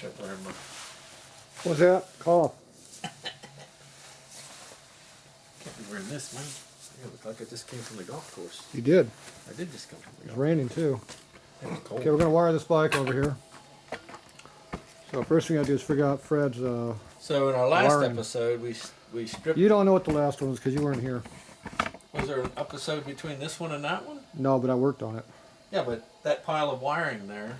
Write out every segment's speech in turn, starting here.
Shut there, man. What's that? Call. Can't be wearing this, man. I look like I just came from the golf course. You did. I did just come from the It's golf raining too. course. It was cold. Okay, we're gonna wire this bike over here. So first thing I do is figure out Fred's. So in our last wiring. episode, we stripped. You don't know what the last one was because you weren't here. Was there an episode between this one and that one? No, but I worked on it. Yeah, but that pile of wiring there,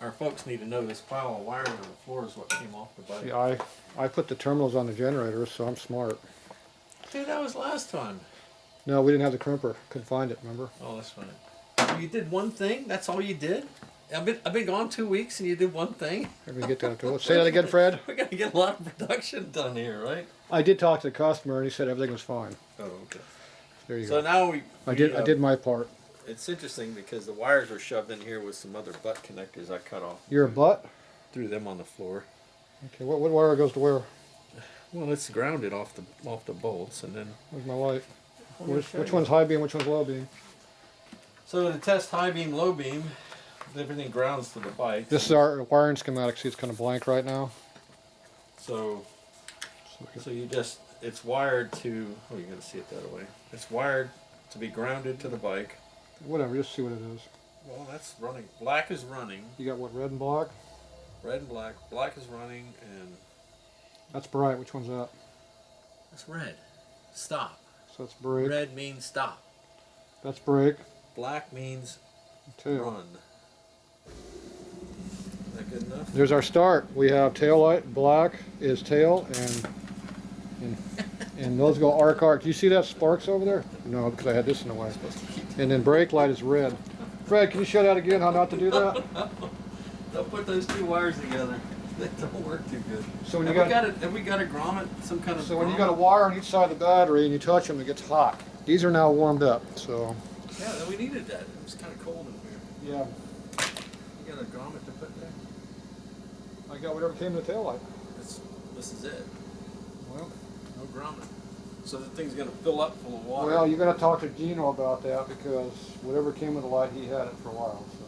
our folks need to know this pile of wiring on the floor is what came off the bike. See, I put the terminals on the generator, so I'm smart. Dude, that was last time. No, we didn't have the crimper. Couldn't find it. Remember? Oh, that's funny. So you did one thing? That's all you did? I've been gone 2 weeks and you did one thing? We're gonna get down to it. Say that again, Fred. We gotta get a lot of production done here, right? I did talk to the customer, and he said everything was fine. Oh, okay. There you So go. now I did my part. It's interesting because the wires were shoved in here with some other butt connectors I cut off. You're a butt. Threw them on the floor. Okay, what wire goes to where? Well, it's grounded off the bolts, and then. Where's my light? Which one's high beam? Which one's low beam? So to test high beam, low beam, everything grounds to the bike. This is our wiring schematic. See, it's kind of blank right now. So it's wired to. Oh, you're gonna see it that way. It's wired to be grounded to the bike. Whatever, just see what it is. Well, that's running. Black is running. You got what, red and black? Red and black. Black is running, and That's bright. Which one's that? that's red. Stop. So that's brake. Red means stop. That's brake. Black means Tail. run. Is that good enough? There's our start. We have tail light. Black is tail, and those go arc arc. Do you see that sparks over there? No, because I had this in the way. And then brake light is red. Fred, can you show that again? How not to do that? Don't put those two wires together. They don't work too good. So when have we got a grommet? Some kind of. So when you got a wire on each side of the battery and you touch them, it gets hot. These are now warmed up. So. Yeah, we needed that. It was kind of cold in here. Yeah. You got a grommet to put there? I got whatever came in the tail light. This is it. Well. No grommet. So the thing's gonna fill up full of water. Well, you're gonna talk to Gino about that because whatever came with the light, he had it for a while. So.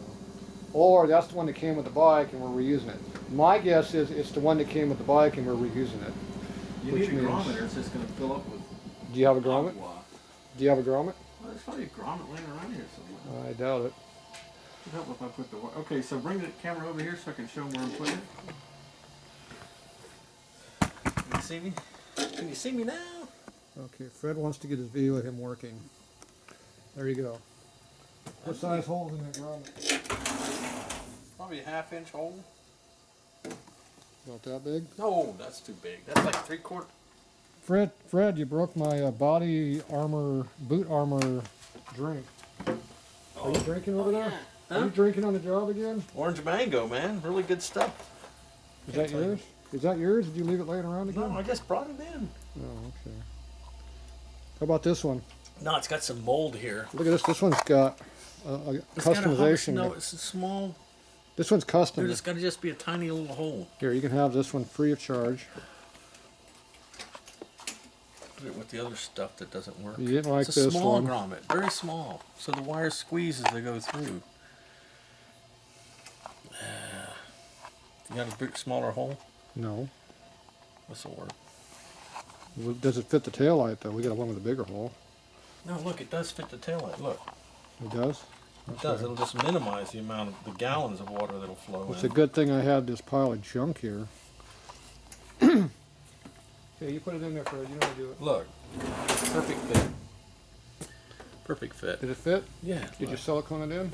Or that's the one that came with the bike and we're reusing it. My guess is it's the one that came with the bike and we're reusing it. You need a grommet or it's just gonna fill up with. Do you have a grommet? Do you have a grommet? Well, there's probably a grommet laying around here somewhere. I doubt it. It'd help if I put the. Okay, so bring the camera over here so I can show them where I'm putting it. Can you see me? Can you see me now? Okay, Fred wants to get his video of him working. There you go. What size holes in that grommet? Probably a 1/2 inch hole. About that big? No, that's too big. That's like 3/4. Fred, you broke my body armor, boot armor drink. Are you drinking over there? Huh? Are you drinking on the job again? Orange mango, man. Really good stuff. Is that yours? Is that yours? Did you leave it laying around again? No, I just brought it in. Oh, okay. How about this one? No, it's got some mold here. Look at this. This one's got a customization. No, it's a small. This one's custom. There's got to just be a tiny little hole. Here, you can have this one free of charge. Put it with the other stuff that doesn't work. You didn't like it's a this small one. grommet, very small, so the wires squeeze as they go through. You got a big, smaller hole? No. This will work. Well, does it fit the tail light though? We got one with a bigger hole. No, look, it does fit the taillight. Look, It does? it does. It'll just minimize the amount of the gallons of water that'll flow It's in. a good thing I had this pile of junk here. Okay, you put it in there, Fred. You know how to do it. Look, perfect fit. Perfect fit. Did it fit? Yeah. Did you silicone it in?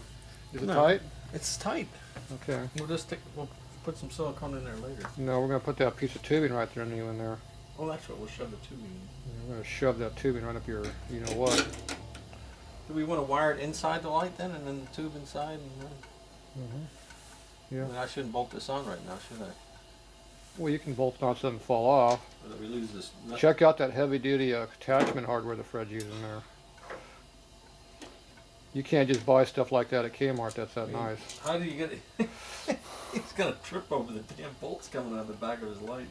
Is it No. tight? It's tight. Okay. We'll put some silicone in there later. No, we're going to put that piece of tubing right there in there. Oh, that's what we'll shove the tubing in. We're going to shove that tubing right up your, you know what. Do we want to wire it inside the light then, and then the tube inside? And Yeah. I mean, I shouldn't bolt this on right now, should I? Well, you can bolt it on so it doesn't fall off. Or that we lose this nut? Check out that heavy-duty attachment hardware that Fred's using there. You can't just buy stuff like that at Kmart. That's that nice. How do you get it? He's gonna trip over the damn bolts coming out of the back of his light.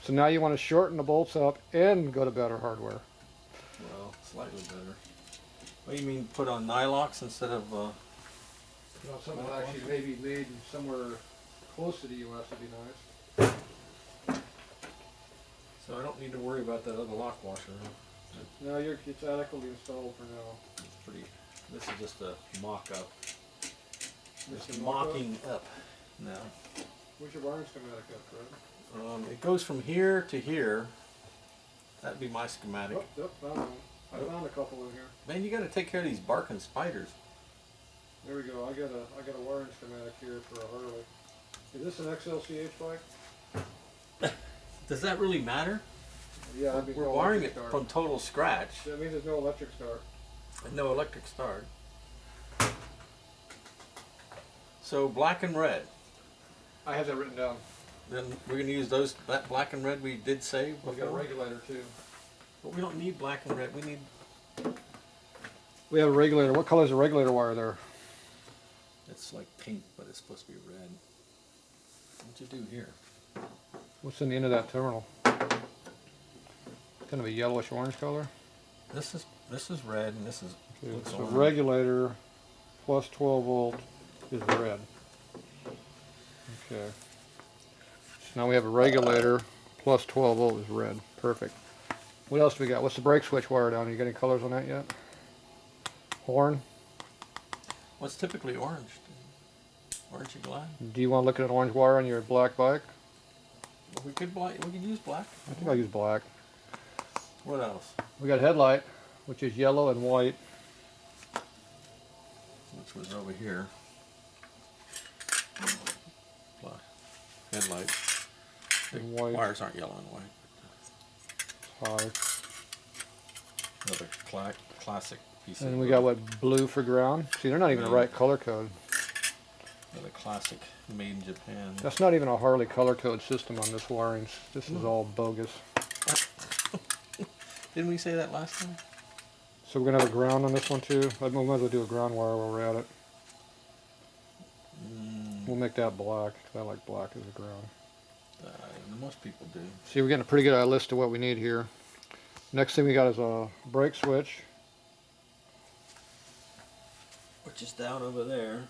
So now you want to shorten the bolts up and go to better hardware. Well, slightly better. What do you mean, put on nylox instead of? Something actually maybe made somewhere close to the US would be nice. So I don't need to worry about that other lock washer. No, it's adequately installed for now. It's pretty. This is just a mock-up. Just It's a mock-up? mocking up now. Where's your wiring schematic at, Fred? It goes from here to here. That'd be my schematic. Oh, found one. I found a couple in here. Man, you got to take care of these barking spiders. There we go. I got a wiring schematic here for a Harley. Is this an xlch bike? Does that really matter? Yeah, that means We're no wiring electric it start. from total scratch. That means there's no electric start. And no electric start. So black and red. I have that written down. Then we're going to use that black and red we did say before. We got a regulator too. But we don't need black and red. We need. We have a regulator. What color is the regulator wire there? It's like pink, but it's supposed to be red. What'd you do here? What's in the end of that terminal? Kind of a yellowish orange color. This is red, and this is. Okay, looks so orange. regulator plus 12 volt is red. Okay. So now we have a regulator plus 12 volt is red. Perfect. What else do we got? What's the brake switch wire down? You got any colors on that yet? Horn. What's typically orange? Orange and glide. Do you want to look at an orange wire on your black bike? Well, we could use black. I think I'll use black. What else? We got headlight, which is yellow and white. Which was over here. Black. Headlight. The And white. wires aren't yellow and white. High. Another classic piece And of. we got what, blue for ground? See, they're not even the right color code. Another classic made in Japan. That's not even a Harley color code system on this wiring. This is all bogus. Didn't we say that last time? So we're gonna have a ground on this one too. We might as well do a ground wire while we're at it. We'll make that black, 'cause I like black as a ground. Most people do. See, we're getting a pretty good list of what we need here. Next thing we got is a brake switch, Which is down over there.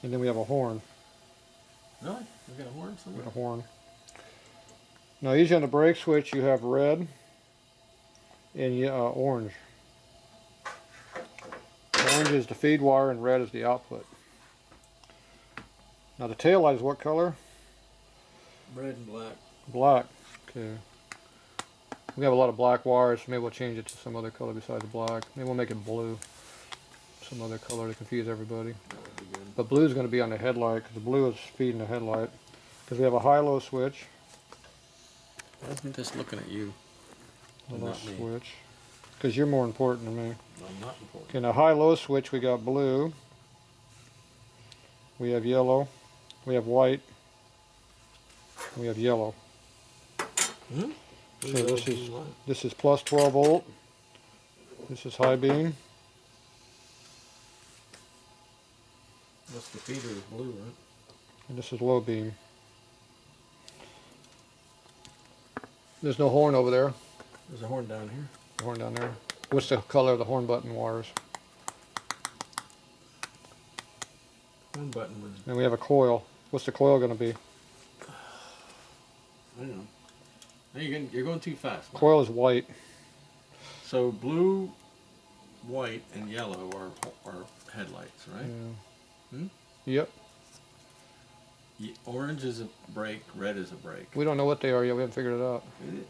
and then we have a horn. Really? We got a horn We somewhere? got a horn. Now, usually on the brake switch, you have red and orange. Orange is the feed wire, and red is the output. Now, the tail light is what color? Red and black. Black. Okay. We have a lot of black wires, so maybe we'll change it to some other color besides black. Maybe we'll make it blue. Some other color to confuse everybody. That would be good. But blue is going to be on the headlight, because the blue is feeding the headlight. Because we have a high-low switch. I'm just looking at you. Low Not me. switch. Because you're more important than me. I'm not important. Okay, now high-low switch, we got blue. We have yellow. We have white. We have yellow. Hmm? So this is plus 12 volt. This is high beam. What's the feeder is blue, right? And this is low beam. There's no horn over there. There's a horn down here. Horn down there. What's the color of the horn button wires? Horn button was. And we have a coil. What's the coil going to be? I don't know. Now you're going too fast. Coil is white. So blue, white, and yellow are headlights, right? Yeah. Hmm? Yep. Orange is a brake, red is a brake. We don't know what they are yet. We haven't figured it out. Is it?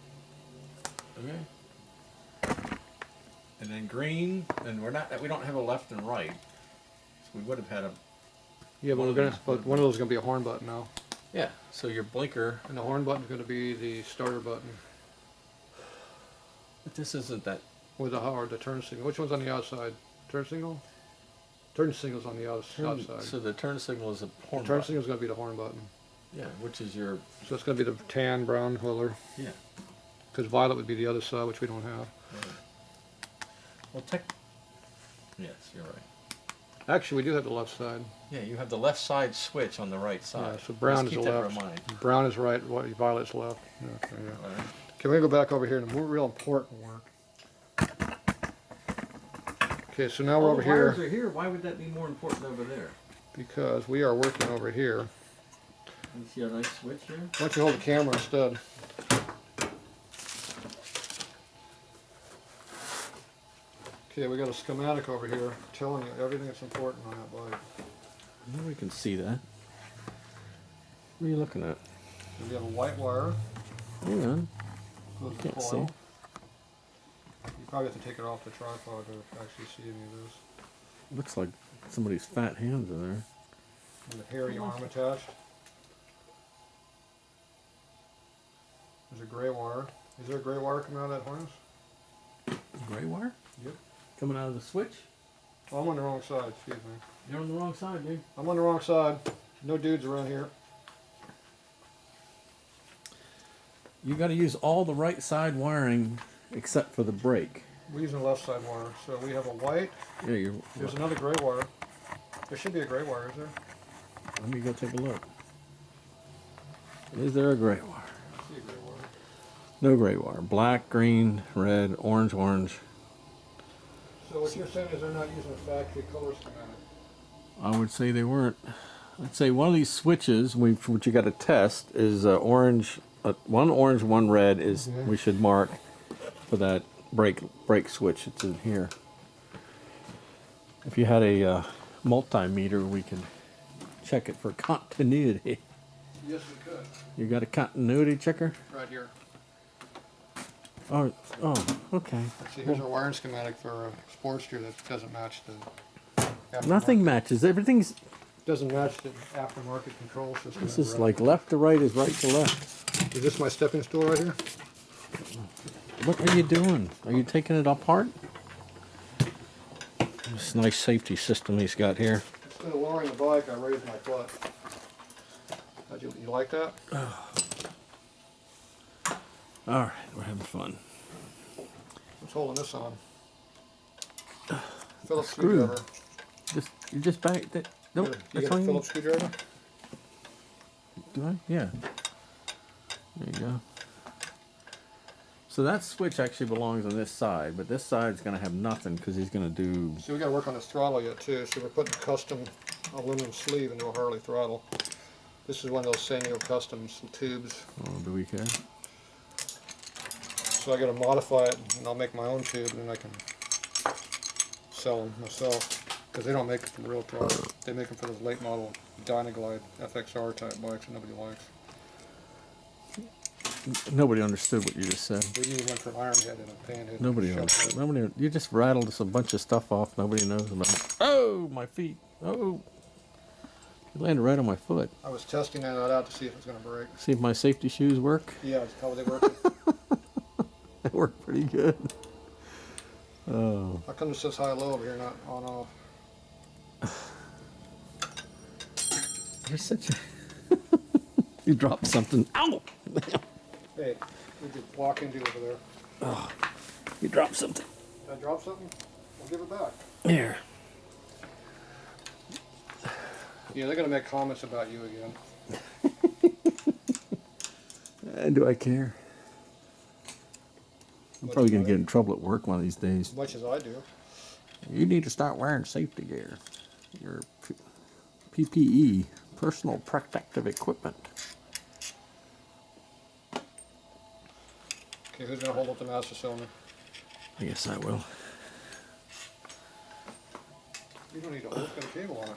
Okay. And then green, and we don't have a left and right. So we would have had a. Yeah, but One we're of gonna. these But one of those is gonna be a horn button now. Yeah. So your blinker. And the horn button is gonna be the starter button But this isn't that. with the turn signal. Which one's on the outside? Turn signal. Turn signal's on the outside. So the turn signal is a horn. Turn button. signal's gonna be the horn button. Yeah, which is your. So it's gonna be the tan brown color. Yeah. Because violet would be the other side, which we don't have. Well, yes, you're right. Actually, we do have the left side. Yeah, you have the left side switch on the right side. Yeah, so brown Just is keep the that left. in mind. Brown is right. Violet's left. Okay, yeah. All right. Okay, we're gonna go back over here and real important work. Okay, so now we're over the wires here are here. Why would that be more important over there? because we are working over here. You see a nice switch here? Why don't you hold the camera instead? Okay, we got a schematic over here telling you everything that's important on that bike. Nobody can see that. What are you looking at? We have a white wire. Hang on. Goes to Can't coil. see. You probably have to take it off the tripod to actually see any of this. Looks like somebody's fat hands in there. And the hairy arm attached. There's a gray wire. Is there a gray wire coming out of that harness? Gray wire? Yep. Coming out of the switch? Oh, I'm on the wrong side, excuse me. You're on the wrong side, dude. I'm on the wrong side. No dudes around here. You got to use all the right side wiring except for the brake. We're using the left side wire. So we have a white. Yeah, you're. There's another gray wire. There should be a gray wire, is there? Let me go take a look. Is there a gray wire? I see a gray wire. No gray wire. Black, green, red, orange, orange. So what you're saying is they're not using a factory color schematic? I would say they weren't. I'd say one of these switches, which you got to test, is orange. One orange, one red is we should mark for that brake switch. It's in here. If you had a multimeter, we could check it for continuity. Yes, we could. You got a continuity checker? Right here. Oh, okay. See, here's our wiring schematic for a Sportster that doesn't match the aftermarket. Nothing matches. Everything's. Doesn't match the aftermarket control system. This is like left to right is right to left. Is this my stepping stool right here? What are you doing? Are you taking it apart? This nice safety system he's got here. Instead of lowering the bike, I raised my foot. You like that? All right, we're having fun. What's holding this on? Phillips Screw. screwdriver. You just back that. Nope. You That's got all a you need. Phillips screwdriver? Do I? Yeah. There you go. So that switch actually belongs on this side, but this side's going to have nothing because he's going to do. So we got to work on this throttle yet too. So we're putting a custom aluminum sleeve into a Harley throttle. This is one of those Sanyo custom tubes. Oh, do we care? So I got to modify it, and I'll make my own tube, and then I can sell them myself. Because they don't make them for real throttle. They make them for those late model Dynaglide FXR type bikes that nobody likes. Nobody understood what you just said. We use one for ironhead and a panhead. Nobody understood. Nobody. You just rattled us a bunch of stuff off. Nobody knows about. Oh, my feet. Oh, you landed right on my foot. I was testing that out to see if it was going to break. See if my safety shoes work. Yeah, how they working? They work pretty good. Oh. How come it says high-low over here, not on-off? You're such a. You dropped something. Ow! Hey, we could walk into over there. Oh, you dropped something. Did I drop something? I'll give it back. Here. Yeah, they're going to make comments about you again. And do I care? I'm probably going to get in trouble at work one of these days. As much as I do. You need to start wearing safety gear. Your PPE, personal protective equipment. Okay, who's going to hold up the master cylinder? I guess I will. You don't need to hold it. It's got a cable on it.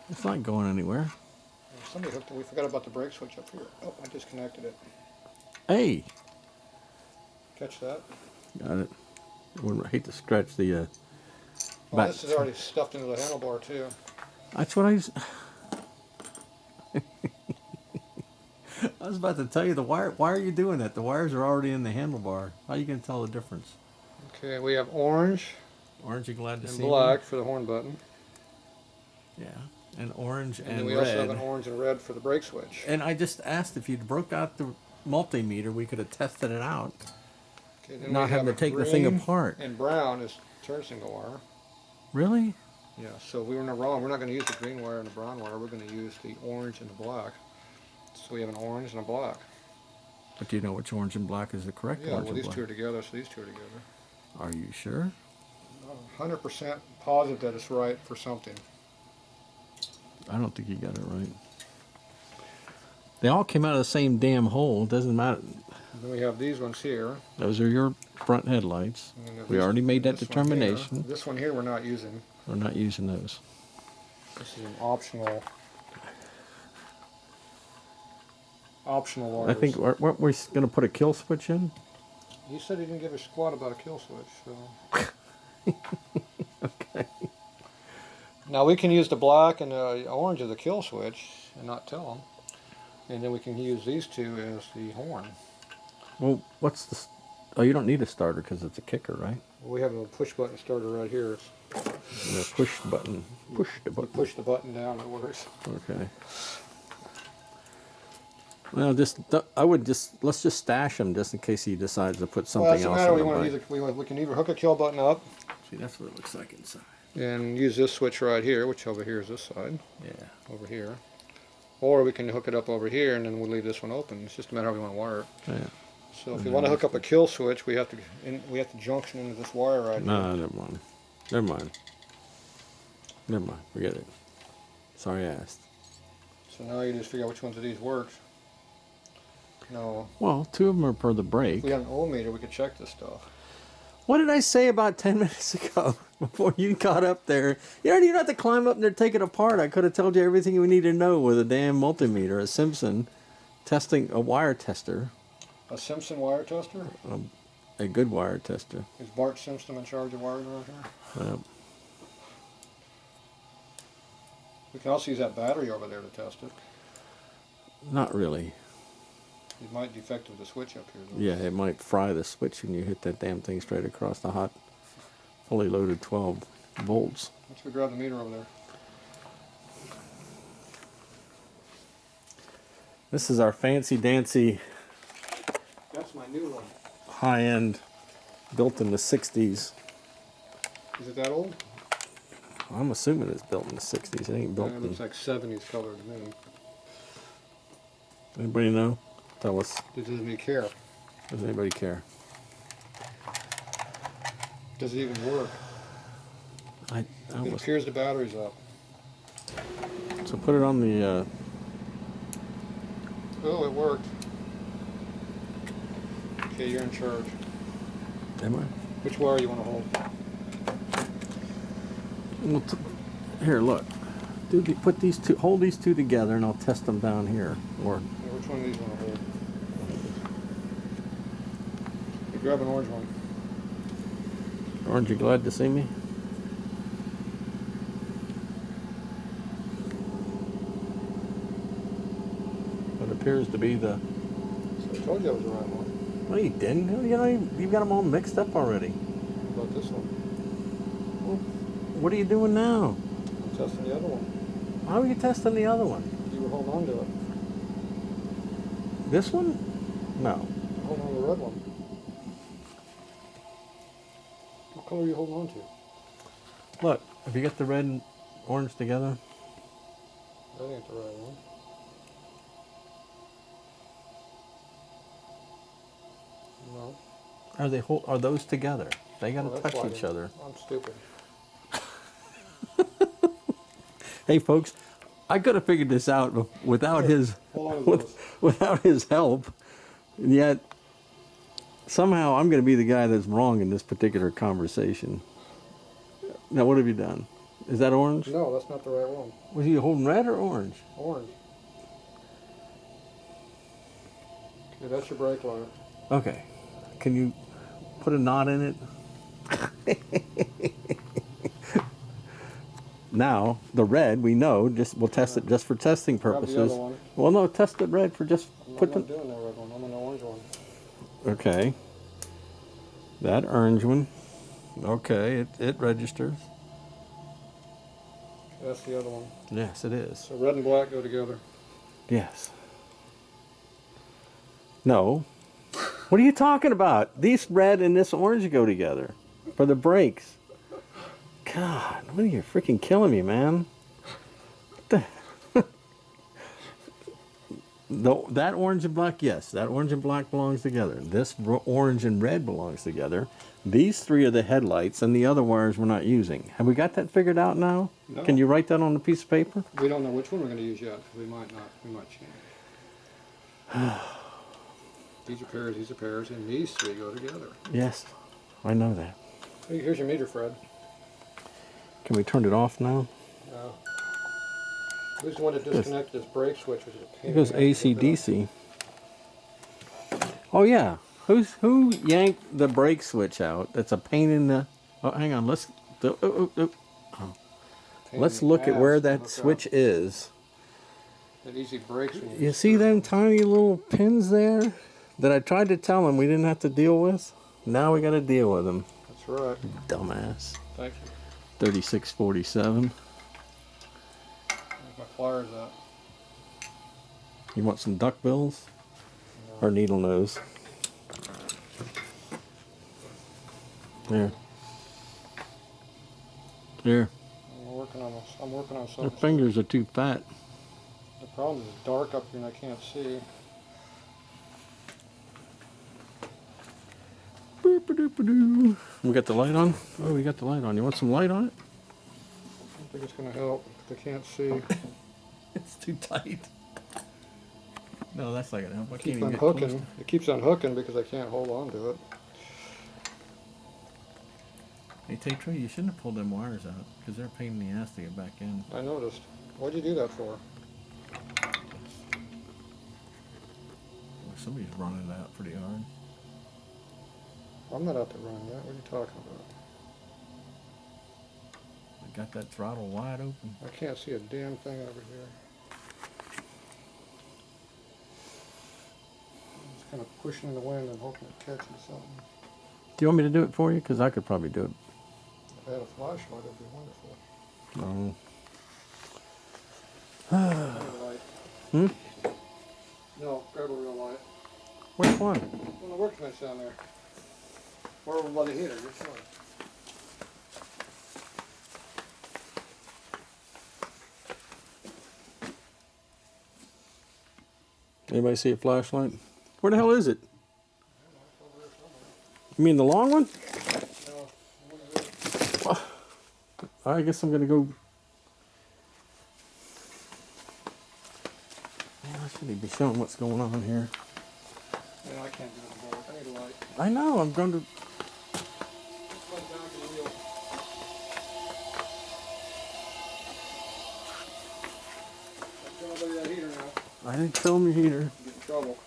It's not going anywhere. Somebody hooked it. We forgot about the brake switch up here. Oh, I disconnected it. Hey! Catch that? Got it. I hate to scratch the Oh, back. this is already stuffed into the handlebar too. That's what I was... I was about to tell you, the wire. Why are you doing that? The wires are already in the handlebar. How are you going to tell the difference? Okay, we have orange Orange, you glad to and see black for the horn button. Me? Yeah. And orange And and then we red. also have an orange and red for the brake switch. And I just asked if you'd broke out the multimeter, we could have tested it out. Okay, then Not we having have to take a the thing green apart. And brown is turn signal wire. Really? Yeah, so we were not wrong. We're not going to use the green wire and the brown wire. We're going to use the orange and the black. So we have an orange and a black. But do you know which orange and black is the correct Yeah, orange well, and these black? two are together, so these two are together. Are you sure? 100% positive that it's right for something. I don't think you got it right. They all came out of the same damn hole. Doesn't matter. Then we have these ones here. Those are your front headlights. We already made that determination. This one here we're not using. We're not using those. This is an optional wires. I think, weren't we going to put a kill switch in? He said he didn't give a squat about a kill switch, so. Okay. Now we can use the black and the orange as a kill switch and not tell them. And then we can use these two as the horn. Well, what's the... Oh, you don't need a starter because it's a kicker, right? We have a push button starter right here. The push button. Push the button. You push the button down, it works. Okay. Well, let's just stash him just in case he decides to put something else matter. on the bike. We can either hook a kill button up. See, that's what it looks like inside. And use this switch right here, which over here is this side. Yeah. Over here. Or we can hook it up over here and then we'll leave this one open. It's just a matter how we want to wire it. Yeah. So if you want to hook up a kill switch, we have to junction into this wire right here. No, never mind. Never mind. Never mind. Forget it. Sorry I asked. So now you just figure out which ones of these works. No. Well, 2 of them are per the brake. If we had an ohm meter, we could check this stuff. What did I say about 10 minutes ago before you got up there? You don't even have to climb up there and take it apart. I could have told you everything we need to know with a damn multimeter, a Simpson, testing a wire tester. A Simpson wire tester? A good wire tester. Is Bart Simpson in charge of wiring right here? We can also use that battery over there to test it. Not really. It might defect with the switch up here, though. Yeah, it might fry the switch when you hit that damn thing straight across the hot, fully loaded 12 volts. Let's go grab the meter over there. This is our fancy dancy, That's my new one. high-end, built in the 60s. Is it that old? I'm assuming it's built in the 60s. It ain't built It in... looks like 70s color to me. Anybody know? Tell us. Does anybody care? Does anybody care? Does it even work? I It almost... appears the battery's up. So put it on the... Oh, it worked. Okay, you're in charge. Am I? Which wire you want to hold? Well, here, look. Put these two, hold these two together, and I'll test them down here. Or Yeah, which one of these you want to hold? You grab an orange one. aren't you glad to see me? What appears to be the... So I told you that was the right one. No, you didn't. You know, you've got them all mixed up already. What about this one? Well, what are you doing now? I'm testing the other one. How are you testing the other one? You were holding on to it. This one? No. Hold on to the red one. What color are you holding on to? Look, have you got the red and orange together? That ain't the right one. No. Are those together? They gotta Oh, that's touch why each other. I'm stupid. Hey folks, I could have figured this out without his Hold on to those. without his help, and yet somehow I'm going to be the guy that's wrong in this particular conversation. Now, what have you done? Is that orange? No, that's not the right one. Was he holding red or orange? Orange. Okay, that's your brake light. Okay. Can you put a knot in it? Now, the red, we know, we'll test it just for testing Grab the purposes. other one. Well, no, test the red for just I'm put not the... doing that red one. I'm on the orange one. Okay. That orange one. Okay, it registers. That's the other one. Yes, it is. So red and black go together. Yes. No. What are you talking about? These red and this orange go together for the brakes. God, what are you freaking killing me, man? What the... that orange and black, yes, that orange and black belongs together. This orange and red belongs together. These three are the headlights, and the other wires we're not using. Have we got that figured out now? No. Can you write that on a piece of paper? We don't know which one we're going to use yet. We might not. We might change. These are pairs, and these three go together. Yes, I know that. Here's your meter, Fred. Can we turn it off now? No. Who's the one that disconnected this brake switch? It goes AC DC. Oh yeah. Who yanked the brake switch out? That's a pain in the. Oh, hang on. Let's look at where that switch is. It easy breaks. You see them tiny little pins there that I tried to tell him we didn't have to deal with? Now we got to deal with them. That's right. Dumbass. Thank you. 3647. Where's my pliers at? You want some duck bills? Or needle nose? There. There. I'm working on Their something. fingers are too fat. The problem is it's dark up here and I can't see. Boop-a-doop-a-doo. We got the light on? Oh, we got the light on. You want some light on it? I don't think it's going to help. I can't see. It's too tight. No, that's not gonna help. I can't Keep even get close unhooking. It keeps unhooking because I can't hold on to it. Hey, Tay-Trey, you shouldn't have pulled them wires out because they're a pain in the ass to get back in. I noticed. What'd you do that for? Somebody's running it out pretty hard. I'm not out there running yet. What are you talking about? I got that throttle wide open. I can't see a damn thing over here. I'm just kind of pushing in the wind and hoping it catches something. Do you want me to do it for you? Because I could probably do it. If I had a flashlight, it'd be wonderful. No. Hmm? No, grab a real light. Which one? Well, the workbench down there. Or over by the heater, which one? Anybody see a flashlight? Where the hell is it? You mean the long one? No, I guess I'm gonna go. I should be showing what's going on here. yeah, I can't do it in the dark. I need a light. I know. I'm going to. Let's run down to the wheel. Let's go over that heater now. I didn't film your heater. Get in trouble.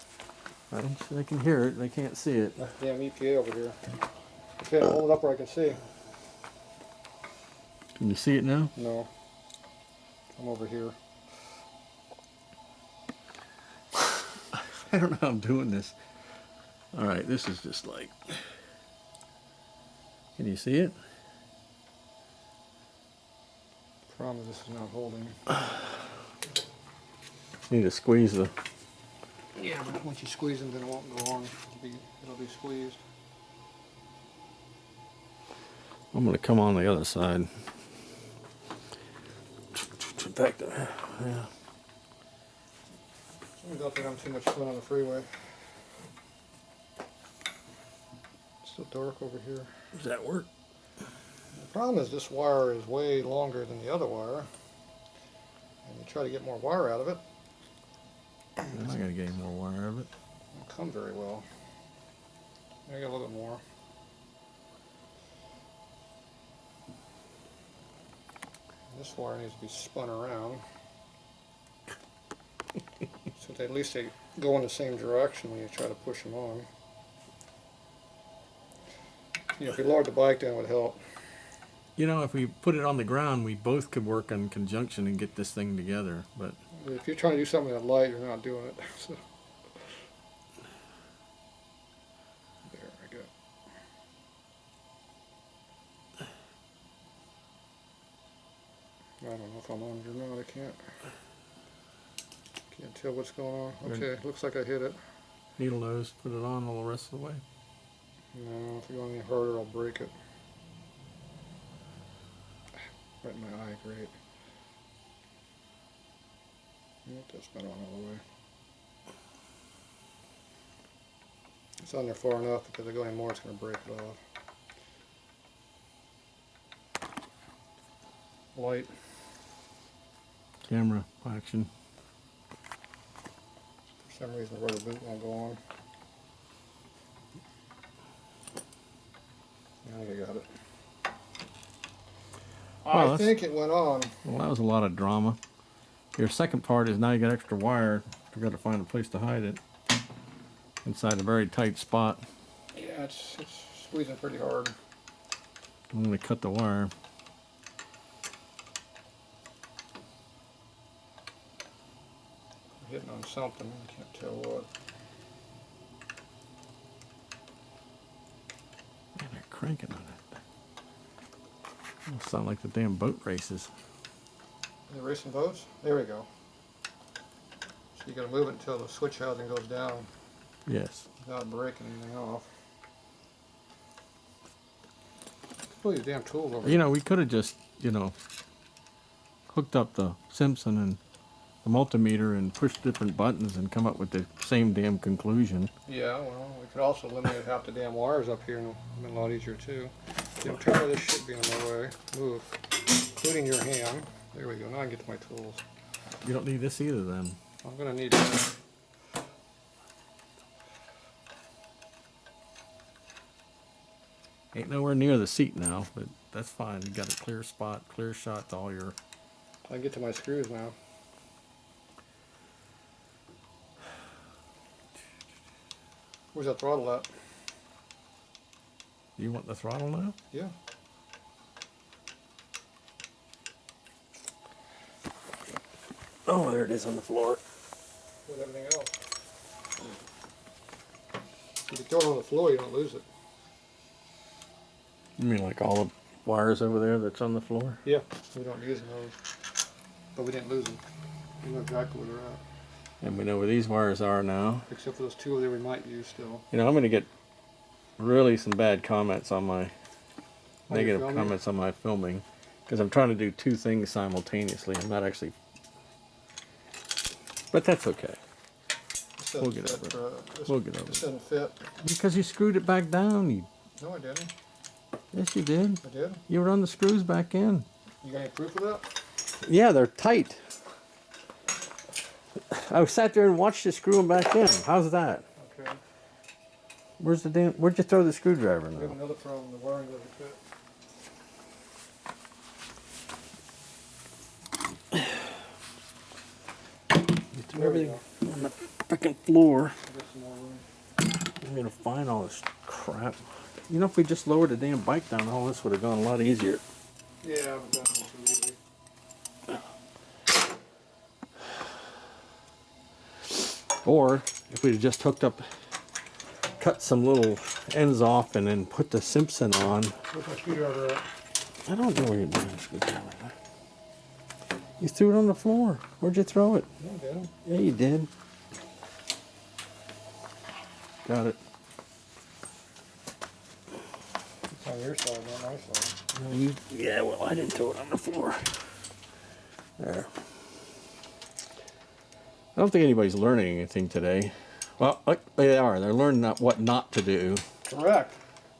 I don't. They can hear it. They can't see it. Damn EPA over here. Okay, hold it up where I can see. Can you see it now? No. I'm over here. I don't know how I'm doing this. All right, this is just like. Can you see it? Problem is this is not holding. You need to squeeze the. Yeah, but once you squeeze them, then it won't go on. It'll be squeezed. I'm gonna come on the other side. Back there. Yeah. I don't think I'm too much fun on the freeway. It's still dark over here. Does that work? The problem is this wire is way longer than the other wire. And you try to get more wire out of it. I'm not gonna get any more wire out of it. It won't come very well. I got a little bit more. This wire needs to be spun around. So at least they go in the same direction when you try to push them on. You know, if you lowered the bike down, it would help. You know, if we put it on the ground, we both could work in conjunction and get this thing together. But If you're trying to do something with that light, you're not doing it. So. There, I got it. I don't know if I'm on it or not. I can't tell what's going on. Okay, looks like I hit it. needle nose, put it on all the rest of the way. No, if you go any harder, I'll break it. Right in my eye, great. Nope, that's not on all the way. It's on there far enough because if I go any more, it's going to break it off. Light. Camera action. For For some reason the rubber boot won't go on. I think I got it. Well, I think it went on. Well, that was a lot of drama. Your second part is now you got extra wire. You got to find a place to hide it inside a very tight spot. Yeah, it's squeezing pretty hard. I'm going to cut the wire. Hitting on something, I can't tell what. Man, they're cranking on it. It'll sound like the damn boat races. Are they racing boats? There we go. So you gotta move it until the switch housing goes down Yes. without breaking anything off. Pull these damn tools over. You know, we could have just, hooked up the Simpson and the multimeter and pushed different buttons and come up with the same damn conclusion. Yeah, well, we could also eliminate half the damn wires up here and it would have been a lot easier too. Jim, tell me this shit being in my way. Move. Including your hand. There we go. Now I can get to my tools. You don't need this either, then. I'm gonna need it. Ain't nowhere near the seat now, but that's fine. You got a clear spot, clear shot to all your... I can get to my screws now. Where's that throttle at? You want the throttle now? Yeah. Oh, there it is on the floor. With everything else. If you throw it on the floor, you don't lose it. You mean like all the wires over there that's on the floor? Yeah. We don't use those. But we didn't lose them. We know exactly where they're at. And we know where these wires are now. Except for those two over there we might use still. You know, I'm going to get really some bad comments on my... Oh, negative you're filming? comments on my filming. Because I'm trying to do two things simultaneously. I'm not actually... But that's okay. This We'll doesn't get fit over for, this, We'll get over this it. doesn't fit. Because you screwed it back down. No, I didn't. Yes, you did. I did. You run the screws back in. You got any proof of that? Yeah, they're tight. I sat there and watched you screw them back in. How's that? Okay. Where'd you throw the screwdriver We have now? another problem. The wiring doesn't fit. You threw everything on the frickin' floor. Get some more room. I'm gonna find all this crap. You know, if we just lowered the damn bike down, all this would have gone a lot easier. Yeah, but that's not too easy. Or if we'd have just hooked up, cut some little ends off, and then put the Simpson on. Where's my screwdriver at? I don't know where you put the screwdriver. You threw it on the floor. Where'd you throw it? No, I didn't. Yeah, you did. Got it. It's on your side, not my side. No, yeah, well, I didn't throw it on the floor. There. I don't think anybody's learning anything today. Well, they are. They're learning what not to do. Correct.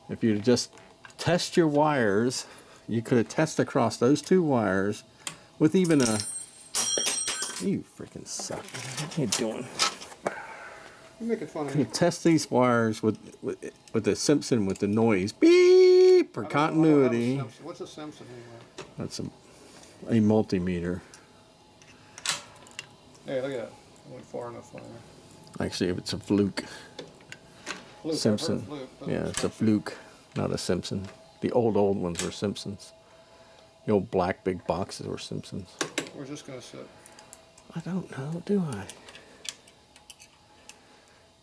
If you just test your wires, you could have tested across those two wires with even a... You freaking suck. What are you doing? You're making fun of You me. test these wires with the Simpson with the noise. Beep! For I don't know continuity. how to Simpson. What's a Simpson anyway? That's a multimeter. Hey, look at that. I went far enough on there. Actually, if it's a fluke. Fluke, Simpson. I've heard of fluke, Yeah, it's a fluke, not a Simpson. The old ones were Simpsons. The old black big boxes were Simpsons. Where's this going to sit? I don't know, do I?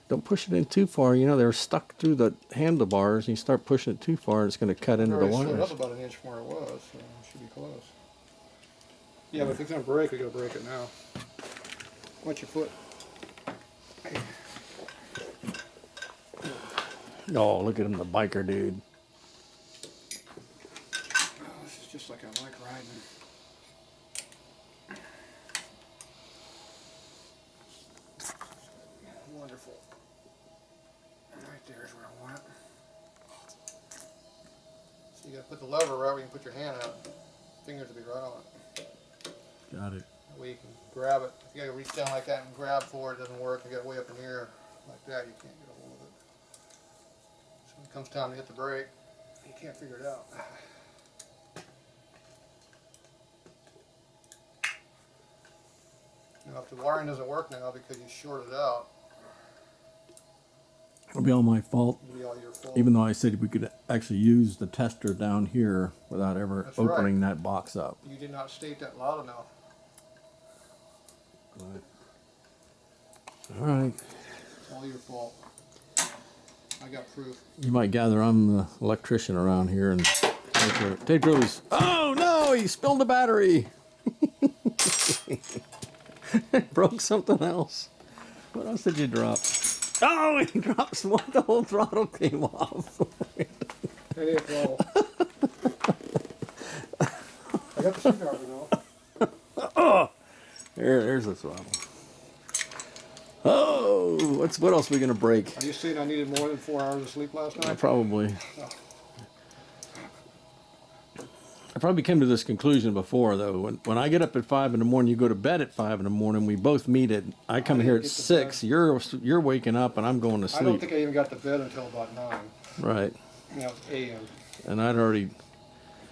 Don't push it in too far. You know, they're stuck through the handlebars, and you start pushing it too far, and it's going to cut into the Already slid wires. up about an inch from where it was, so it should be close. Yeah, but if it's going to break, we got to break it now. Watch your foot. Oh, look at him, the biker dude. Oh, this is just like I like riding. Wonderful. Right there is where I want it. So you got to put the lever right where you can put your hand out. Fingers will be right on it. Got it. That way you can grab it. If you gotta reach down like that and grab for it, it doesn't work. You got it way up in the air like that, you can't get a hold of it. So when it comes time to hit the brake, you can't figure it out. Now if the wiring doesn't work now because you shorted out, It'll be all my fault. it'll be all your fault. Even though I said we could actually use the tester down here without ever That's opening right. that box up. You did not state that loud enough. All right. It's all your fault. I got proof. You might gather I'm the electrician around here and take Ruby's. Oh no, he spilled the battery. Broke something else. What else did you drop? Oh, he dropped some. The whole throttle came off. Hey, well, I got the screwdriver now. Oh, there's the throttle. Oh, what else are we gonna break? Are you saying I needed more than 4 hours of sleep last night? Probably. I probably came to this conclusion before, though. When I get up at 5 in the morning, you go to bed at 5 in the morning. We both meet at. I come here at 6. You're waking up, and I'm going to sleep. I don't think I even got to bed until about 9. Right. Yeah, it was a.m. And I'd already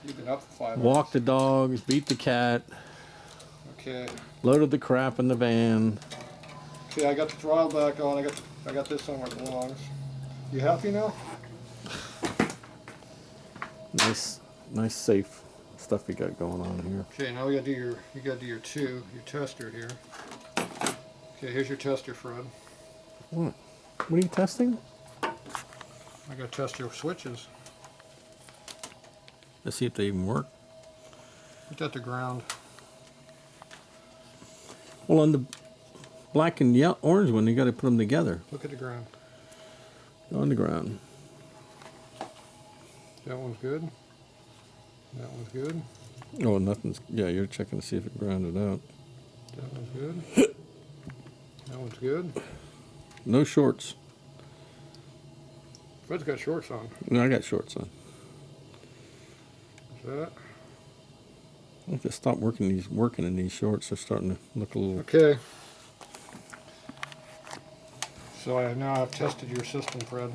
You've been up for 5 hours. walked the dogs, beat the cat, Okay. loaded the crap in the van. Okay, I got the throttle back on. I got this somewhere it belongs. You happy now? Nice, safe stuff you got going on here. Okay, now you gotta do your tester here. Okay, here's your tester, Fred. What? What are you testing? I gotta test your switches. Let's see if they even work. Put that to ground. Well, on the black and yellow, orange one, you got to put them together. Look at the ground. On the ground. That one's good. That one's good. Oh, nothing's. Yeah, you're checking to see if it grounded out. That one's good. That one's good. No shorts. Fred's got shorts on. No, I got shorts on. Is that? I have to stop working in these shorts. They're starting to look a little. Okay. So I now have tested your system, Fred.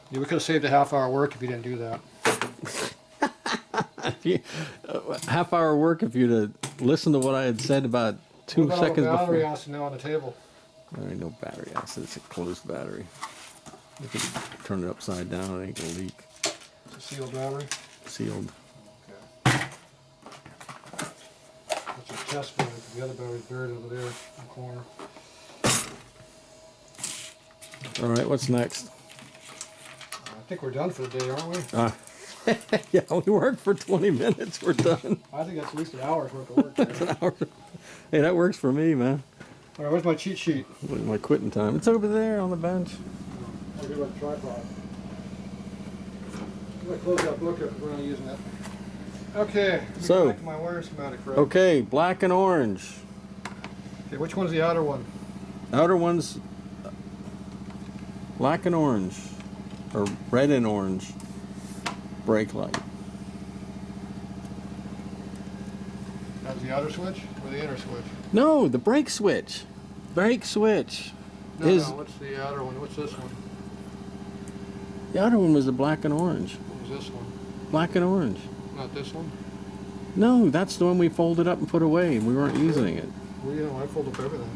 Yeah, we could have saved a half-hour work if you didn't do that. Half-hour work if you'd have listened to what I had said about 2 seconds before. Battery before. acid now on the table. There ain't no battery acid. It's a closed battery. You can turn it upside down. It ain't gonna leak. It's a sealed battery. Sealed. Okay. That's your test battery. The other battery's buried over there in the corner. All right. What's next? I think we're done for the day, aren't we? Yeah, we worked for 20 minutes. We're done. I think that's at least an hour's worth of work. There. That's an hour. Hey, that works for me, man. All right, where's my cheat sheet? My quitting time. It's over there on the bench. I'll get about the tripod. I'm going to close that book up if we're not using it. Okay, So- back to my wire schematic, Fred. Okay, black and orange. Okay, which one's the outer one? Outer one's black and orange, or red and orange. Brake light. That's the outer switch or the inner switch? No, the brake switch. Brake switch. No, is no, what's the outer one? What's this one? The outer one was the black and orange. What was this one? Black and orange. Not this one? No, that's the one we folded up and put away. We weren't using it. Well, you know, I fold up everything.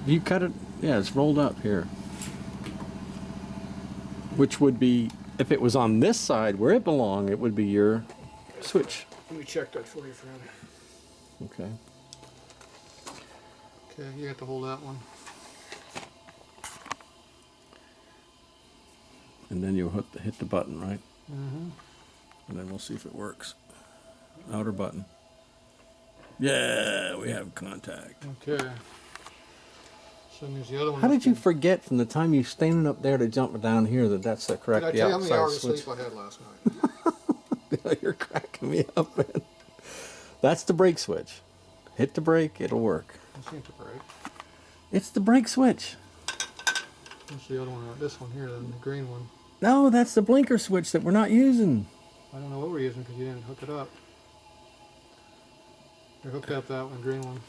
You cut it. Yeah, it's rolled up here. Which would be, if it was on this side where it belonged, it would be your switch. Let me check that for you, friend. Okay. Okay, you have to hold that one. And then you'll hit the button, right? Mm-hmm. And then we'll see if it works. Outer button. Yeah, we have contact. Okay. So there's the other one. How did you forget from the time you standing up there to jump down here that that's the correct Did I tell you how many hours of switch? sleep I had last night? You're cracking me up, man. That's the brake switch. Hit the brake, it'll work. This ain't the brake. It's the brake switch. What's the other one? This one here, the green one. No, that's the blinker switch that we're not using. I don't know what we're using because you didn't hook it up. I hooked up that one, green one.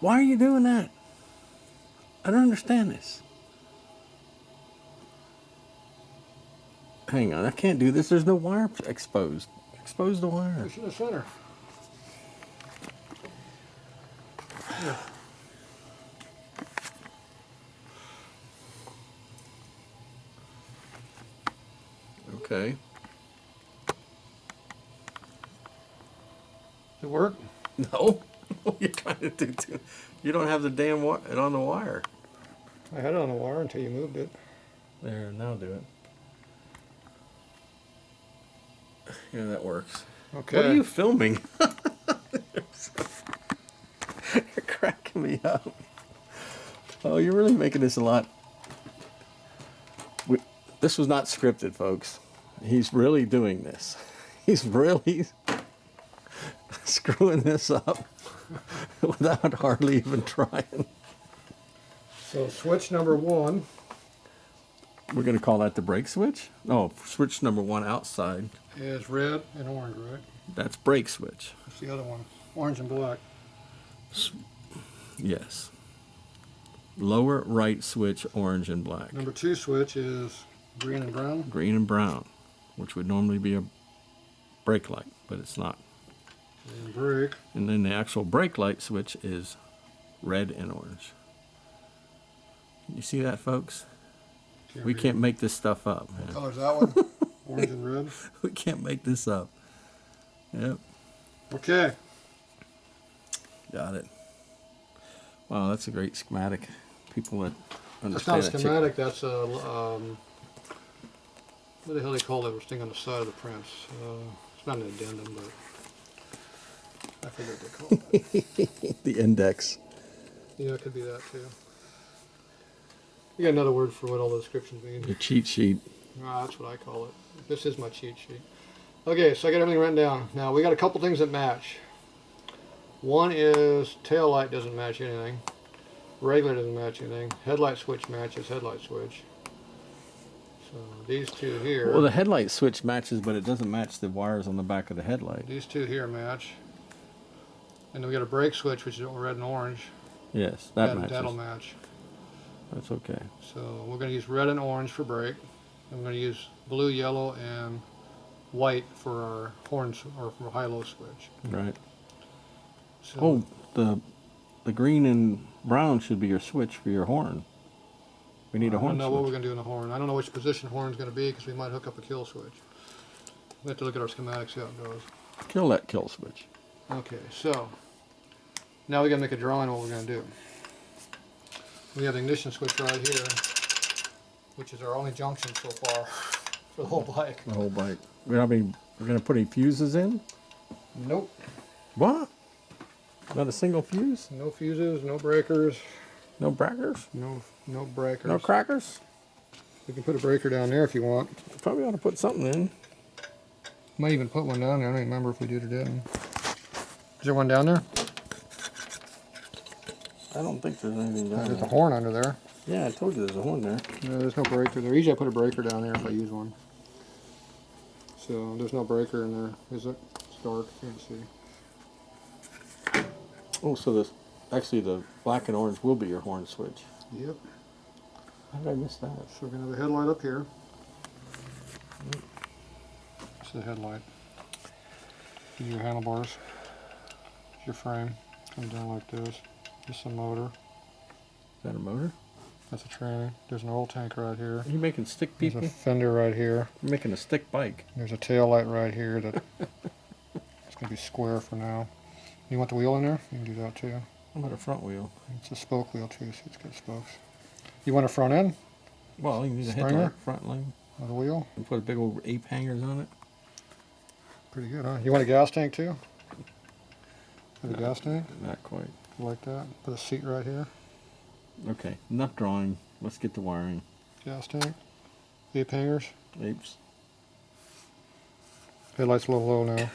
Why are you doing that? I don't understand this. Hang on, I can't do this. There's no wire exposed. Expose the wire. Push in the center. Here. Okay. Does it work? No. You're trying to do too. You don't have the damn it on the wire. I had it on the wire until you moved it. There, now do it. Yeah, that works. Okay. What are you filming? You're cracking me up. Oh, you're really making this a lot. This was not scripted, folks. He's really doing this. He's really screwing this up without hardly even trying. So switch number 1. We're going to call that the brake switch? No, switch number 1 outside. Is red and orange, right? That's brake switch. That's the other one. Orange and black. Yes. Lower right switch, orange and black. Number 2 switch is green and brown. Green and brown, which would normally be a brake light, but it's not. And brake. And then the actual brake light switch is red and orange. You see that, folks? We can't make this stuff up, man. What color's that one? Orange and red. We can't make this up. Yep. Okay. Got it. Wow, that's a great schematic. People that That's not understand a schematic. That's a what the hell they call that thing on the side of the prints? It's not an addendum, but I forget what they call it. the index. Yeah, it could be that too. You got another word for what all the descriptions mean? The cheat sheet. Ah, that's what I call it. This is my cheat sheet. Okay, so I got everything written down. Now we got a couple things that match. One is tail light doesn't match anything. Regular doesn't match anything. Headlight switch matches headlight switch. So these two here. Well, the headlight switch matches, but it doesn't match the wires on the back of the headlight. These two here match. And then we got a brake switch, which is red and orange. Yes, that matches. That'll match. That's okay. So we're going to use red and orange for brake. And we're going to use blue, yellow, and white for our horns or for high-low switch. Right. So, Oh, the green and brown should be your switch for your horn. We need a horn I don't know switch. what we're going to do in the horn. I don't know which position the horn's going to be because we might hook up a kill switch. We have to look at our schematics, see how it goes. Kill that kill switch. Okay, so now we got to make a drawing of what we're going to do. We have the ignition switch right here, which is our only junction so far for the whole bike. The whole bike. We're going to put any fuses in? Nope. What? Not a single fuse? No fuses, no breakers, No breakers? no breakers. No crackers? We can put a breaker down there if you want. Probably ought to put something in. Might even put one down there. I don't even remember if we did or didn't. Is there one down there? I don't think there's anything down There's a there. horn under there. Yeah, I told you there's a horn there. No, there's no breaker there. Usually I put a breaker down there if I use one. So there's no breaker in there, is it? It's dark, can't see. Oh, so actually the black and orange will be your horn switch. Yep. How did I miss that? So we're going to have a headlight up here. It's the headlight. These are your handlebars. It's your frame. Comes down like this. This is a motor. Is that a motor? That's a tranny. There's an oil tank right here. Are you making stick There's people? a fender right here. You're making a stick bike. There's a tail light right here that it's going to be square for now. You want the wheel in there? You can do that too. How about a front wheel? It's a spoke wheel too, so it's got spokes. You want a front end Well, you need a Springer? headlight, front line. of the wheel? And put a big old ape hangers on it. Pretty good, huh? You want a gas tank too? Have a gas tank? Not quite. Like that. Put a seat right here. Okay, enough drawing. Let's get the wiring. Gas tank. Ape hangers. Apes. Headlight's a little low now.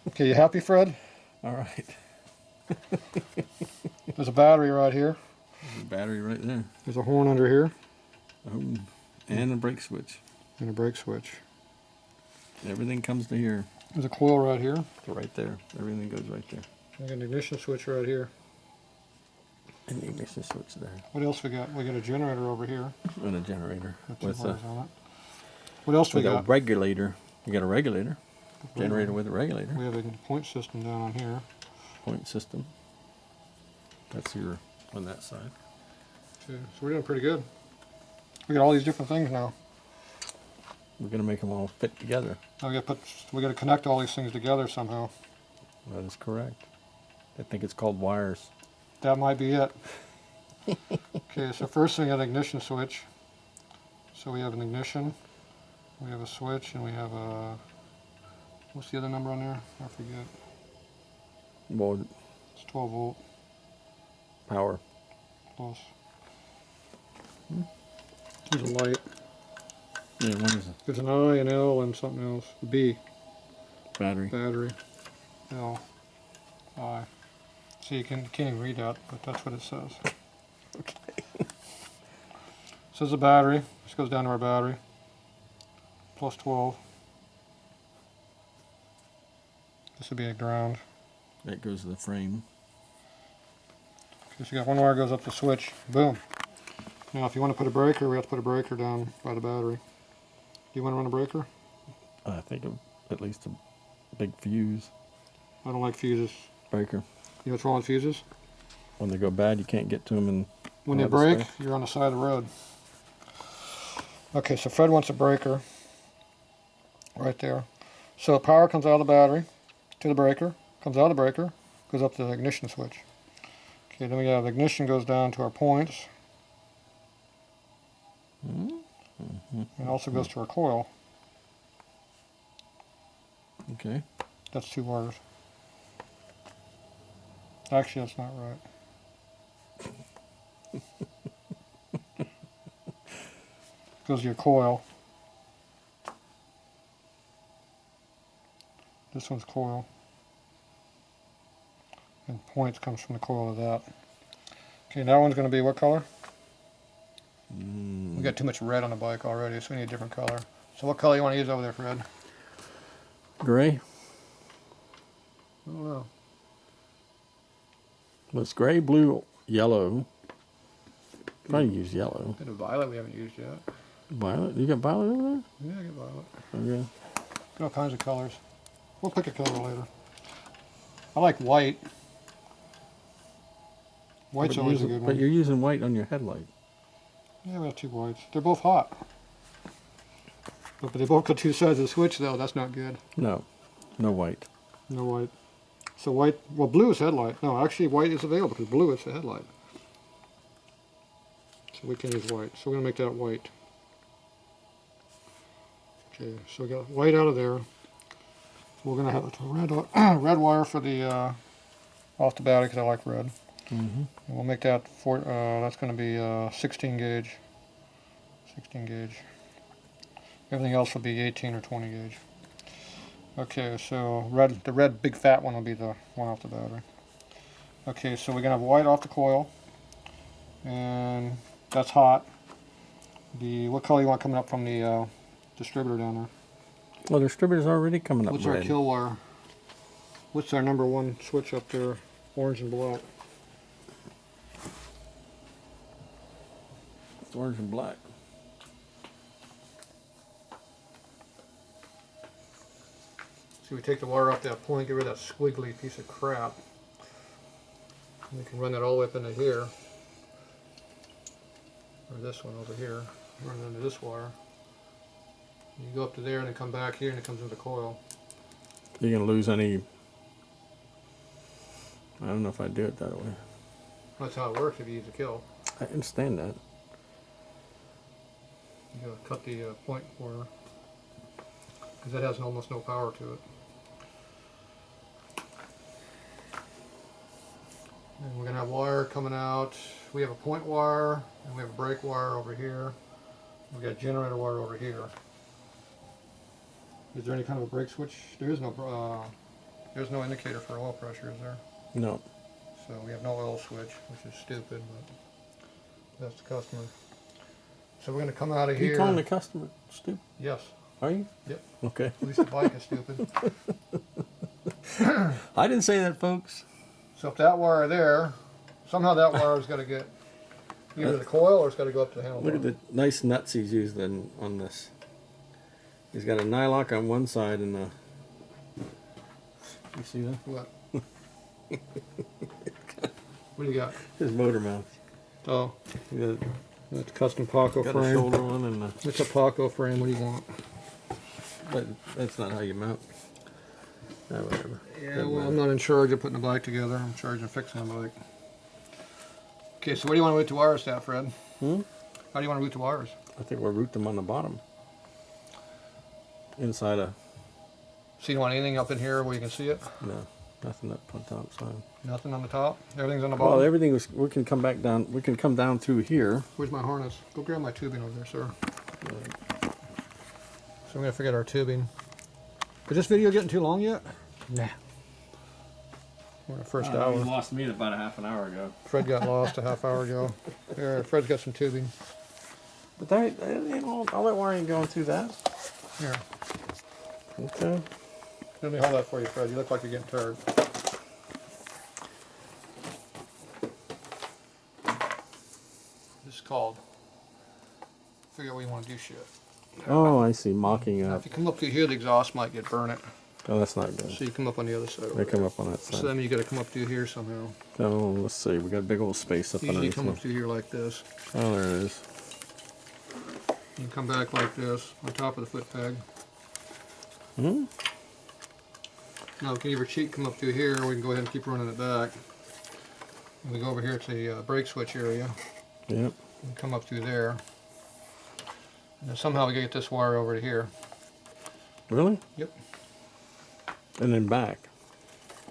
Okay, you happy, Fred? All right. There's a battery right here. There's a battery right there. There's a horn under here. Oh, and a brake switch. And a brake switch. Everything comes to here. There's a coil right here. Right there. Everything goes right there. I got an ignition switch right here. And the ignition switch there. What else we got? We got a generator over here. And a generator. With two With wires on it. What else we got? a regulator. You got a regulator. Generator with a regulator. We have a point system down on here. Point system. That's your on that side. So we're doing pretty good. We got all these different things now. We're gonna make them all fit together. Now we got to connect all these things together somehow. That is correct. I think it's called wires. That might be it. Okay, so first we got an ignition switch. So we have an ignition, we have a switch, and we have a, what's the other number on there? I forget. Well, It's 12 volt. power. Close. There's a light. Yeah, what is it? There's an I, an L, and something else. B. Battery. Battery. L. I. See, you can't even read that, but that's what it says. Okay. So there's a battery. This goes down to our battery. Plus 12. This would be a ground. That goes to the frame. Okay, so you got one wire goes up the switch. Boom. Now if you want to put a breaker, we have to put a breaker down by the battery. Do you want to run a breaker? I think at least a big fuse I don't like fuses. breaker. You know what's wrong with fuses? When they go bad, you can't get to them. And When they break, you're on the side of the road. Okay, so Fred wants a breaker right there. So power comes out of the battery to the breaker, comes out of the breaker, goes up to the ignition switch. Okay, then we have ignition goes down to our points. And also goes to our coil. Okay. That's 2 wires. Actually, that's not right. Goes to your coil. This one's coil. And points comes from the coil of that. Okay, that one's going to be what color? We got too much red on the bike already, so we need a different color. So what color you want to use over there, Fred? Gray. I don't know. Well, it's gray, blue, yellow. Probably use yellow. Got a violet we haven't used yet. Violet? You got violet over there? Yeah, I get violet. Okay. Got all kinds of colors. We'll pick a color later. I like white. White's always a good one. But you're using white on your headlight. Yeah, we have 2 whites. They're both hot. But they both got 2 sides of the switch, though. That's not good. No. No white. No white. So white, well, blue is headlight. No, actually white is available because blue is the headlight. So we can use white. So we're going to make that white. Okay, so we got white out of there. We're going to have a red wire for the off the battery because I like red. And we'll make that that's going to be 16 gauge. 16 gauge. Everything else will be 18 or 20 gauge. Okay, so the red big fat one will be the one off the battery. Okay, so we're going to have white off the coil. And that's hot. What color you want coming up from the distributor down there? Well, the distributor's already coming up What's red. our kill wire? What's our number 1 switch up there? Orange and black. It's orange and black. So we take the wire off that point, get rid of that squiggly piece of crap. And we can run that all the way up into here. Or this one over here. Run it into this wire. You go up to there and then come back here and it comes into the coil. You're going to lose any... I don't know if I'd do it that way. That's how it works if you use a kill. I understand that. You gotta cut the point wire. Because it has almost no power to it. And we're going to have wire coming out. We have a point wire, and we have a brake wire over here. We've got generator wire over here. Is there any kind of a brake switch? There's no indicator for oil pressure, is there? No. So we have no oil switch, which is stupid, but that's the customer. So we're going to come out of here. Are you calling the customer stupid? Yes. Are you? Yep. Okay. At least the bike is stupid. I didn't say that, folks. So if that wire there, somehow that wire's got to get either the coil or it's got to go up to the handlebar. Look at the nice nuts he's used on this. He's got a nylock on one side and a... You see that? What? What do you got? His motor mount. Oh, He got, that's custom Paco got a frame. shoulder one and a... It's a Paco frame. What do you want? But that's not how you mount. Ah, whatever. Yeah, Doesn't well, matter. I'm not in charge of putting the bike together. I'm in charge of fixing the bike. Okay, so where do you want to route the wires at, Fred? Hmm? How do you want to route the wires? I think we'll route them on the bottom. Inside a... So you don't want anything up in here where you can see it? No, nothing up on top side. Nothing on the top? Everything's on the bottom? Well, everything was... We can come back down... We can come down through here. Where's my harness? Go grab my tubing over there, sir. So we're going to forget our tubing. Is this video getting too long yet? Nah. We're in the first hour. You lost me about a half an hour ago. Fred got lost a half hour ago. Here, Fred's got some tubing. But that ain't all that wiring going through that. Here. Okay. Let me hold that for you, Fred. You look like you're getting tired. This is called figure out what you want to do shit. Oh, I see. Mocking Now, up. if you come up through here, the exhaust might get burnt. Oh, that's not good. So you come up on the other side. over They come there. up on that side. So then you got to come up through here somehow. Oh, let's see. We got a big old space up Usually you underneath. come up here. through here like this. Oh, there it is. You come back like this on top of the foot peg. Hmm. Now we can either cheat come up through here, or we can go ahead and keep running it back. And we go over here to the brake switch area Yep. and come up through there. And then somehow we gotta get this wire over to here. Really? Yep. And then back.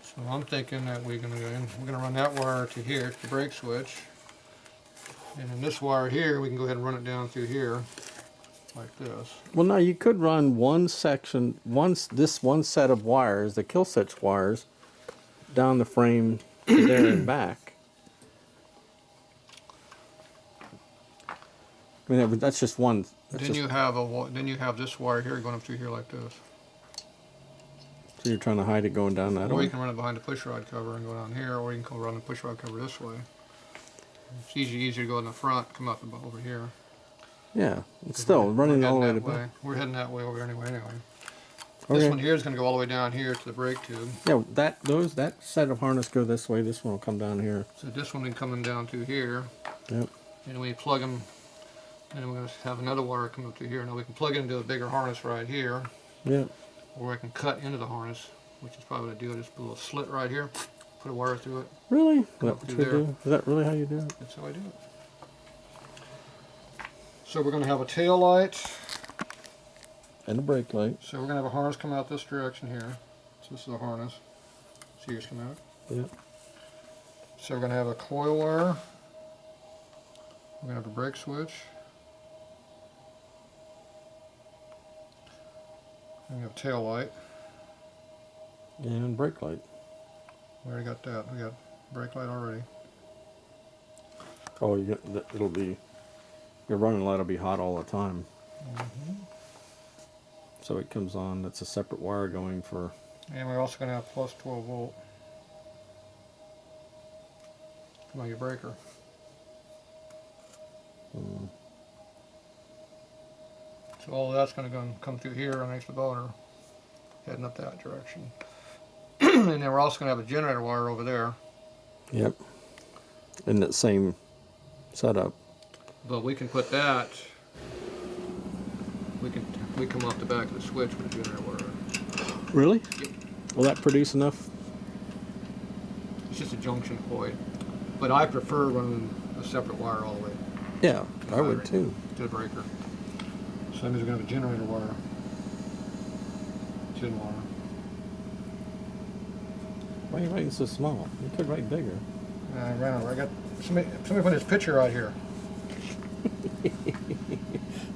So I'm thinking that we're gonna go in, we're gonna run that wire to here to the brake switch. And then this wire here, we can go ahead and run it down through here, like this. Well, now you could run one section, this one set of wires, the kill switch wires, down the frame to there and back. I mean, that's just one. That's Then just, you have then you have this wire here going up through here like this. so you're trying to hide it going down that Or way. you can run it behind the push rod cover and go down here, or you can run the push rod cover this way. It's easier to go in the front, come out over here. Yeah, it's still running all the way to back. We're heading that way over anyway. Okay. This one here is going to go all the way down here to the brake tube. Yeah, that set of harness go this way. This one will come down here. So this one will be coming down through here. Yep. And we plug them, and we're going to have another wire come up through here. Now we can plug it into a bigger harness right here, Yep. or I can cut into the harness, which is probably what I do. Just put a little slit right here, put a wire through it. Really? Is Come that up what you through there. do? Is that really how you do it? That's how I do it. So we're going to have a tail light. And a brake light. So we're going to have a harness come out this direction here. So this is a harness. See yours come out. Yep. So we're going to have a coil wire. We're going to have a brake switch. And we have a tail light. And brake light. We already got that. We got brake light already. Oh, it'll be. Your running light will be hot all the time. Mm-hmm. So it comes on. That's a separate wire going for. And we're also going to have plus 12 volt. Come on, your breaker. So all of that's going to come through here underneath the motor, heading up that direction. And then we're also going to have a generator wire over there. Yep. In that same setup. But we can put that. We come off the back of the switch with the generator wire. Really? Yep. Will that produce enough? It's just a junction point. But I prefer running a separate wire all the way Yeah, I would too. to the breaker. So that means we're going to have a generator wire. Gen wire. Why are you writing so small? You could write bigger. I ran over. I got somebody put his picture out here.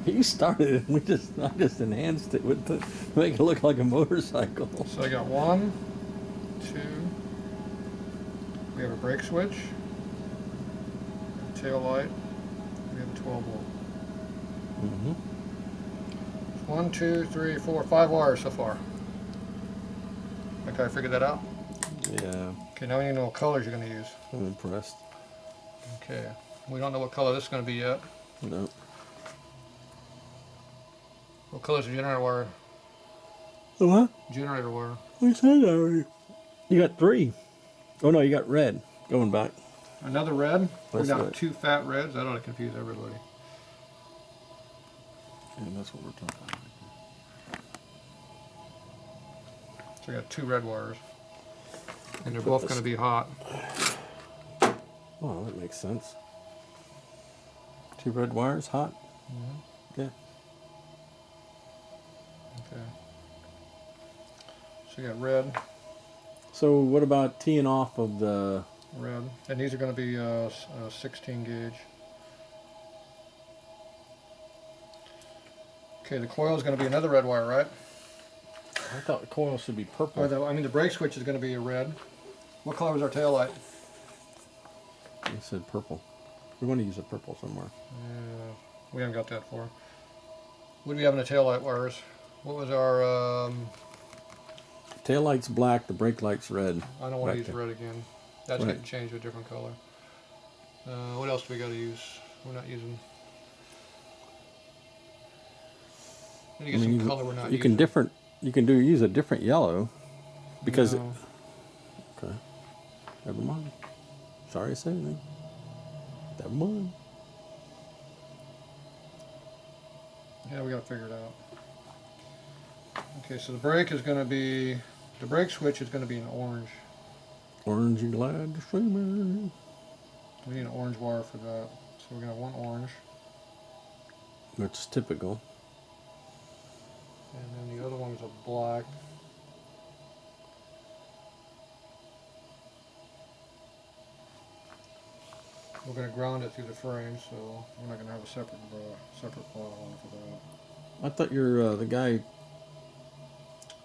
You started it. I just enhanced it with make it look like a motorcycle. So I got 1, 2. We have a brake switch, tail light. We have a 12 volt. Mm-hmm. 1, 2, 3, 4, 5 wires so far. Okay, I figured that out. Yeah. Okay, now we need to know what colors you're going to use. I'm impressed. Okay, we don't know what color this is going to be yet. No. What color is the generator wire? The what? Generator wire. We said that already. You got 3. Oh no, you got red. Going back. Another red? We That's got right. 2 fat reds. That ought to confuse everybody. And that's what we're talking about. So we got 2 red wires. And they're both going to be hot. Oh, that makes sense. 2 red wires, hot. Mm-hmm. Yeah. Okay. So you got red, So what about teeing off of the? red, and these are going to be 16 gauge. Okay, the coil is going to be another red wire, right? I thought the coil should be purple. Or the brake switch is going to be a red. What color was our tail light? You said purple. We want to use a purple somewhere. Yeah, we haven't got that far. What do we have in the tail light wires? What was our? Tail light's black. The brake light's red. I don't want Right to use there. red again. That's Right. getting changed to a different color. What else do we got to use? We're not using. We need to get some color we're not You using. can use a different yellow, because No. okay. Never mind. Sorry to say anything. Never mind. Yeah, we got to figure it out. Okay, so the brake is going to be, the brake switch is going to be an orange. Orange and glad to see me. We need an orange wire for that. So we're going to have one orange, Which is typical. and then the other one is a black. We're going to ground it through the frame, so we're not going to have a separate plot on for that. I thought you're the guy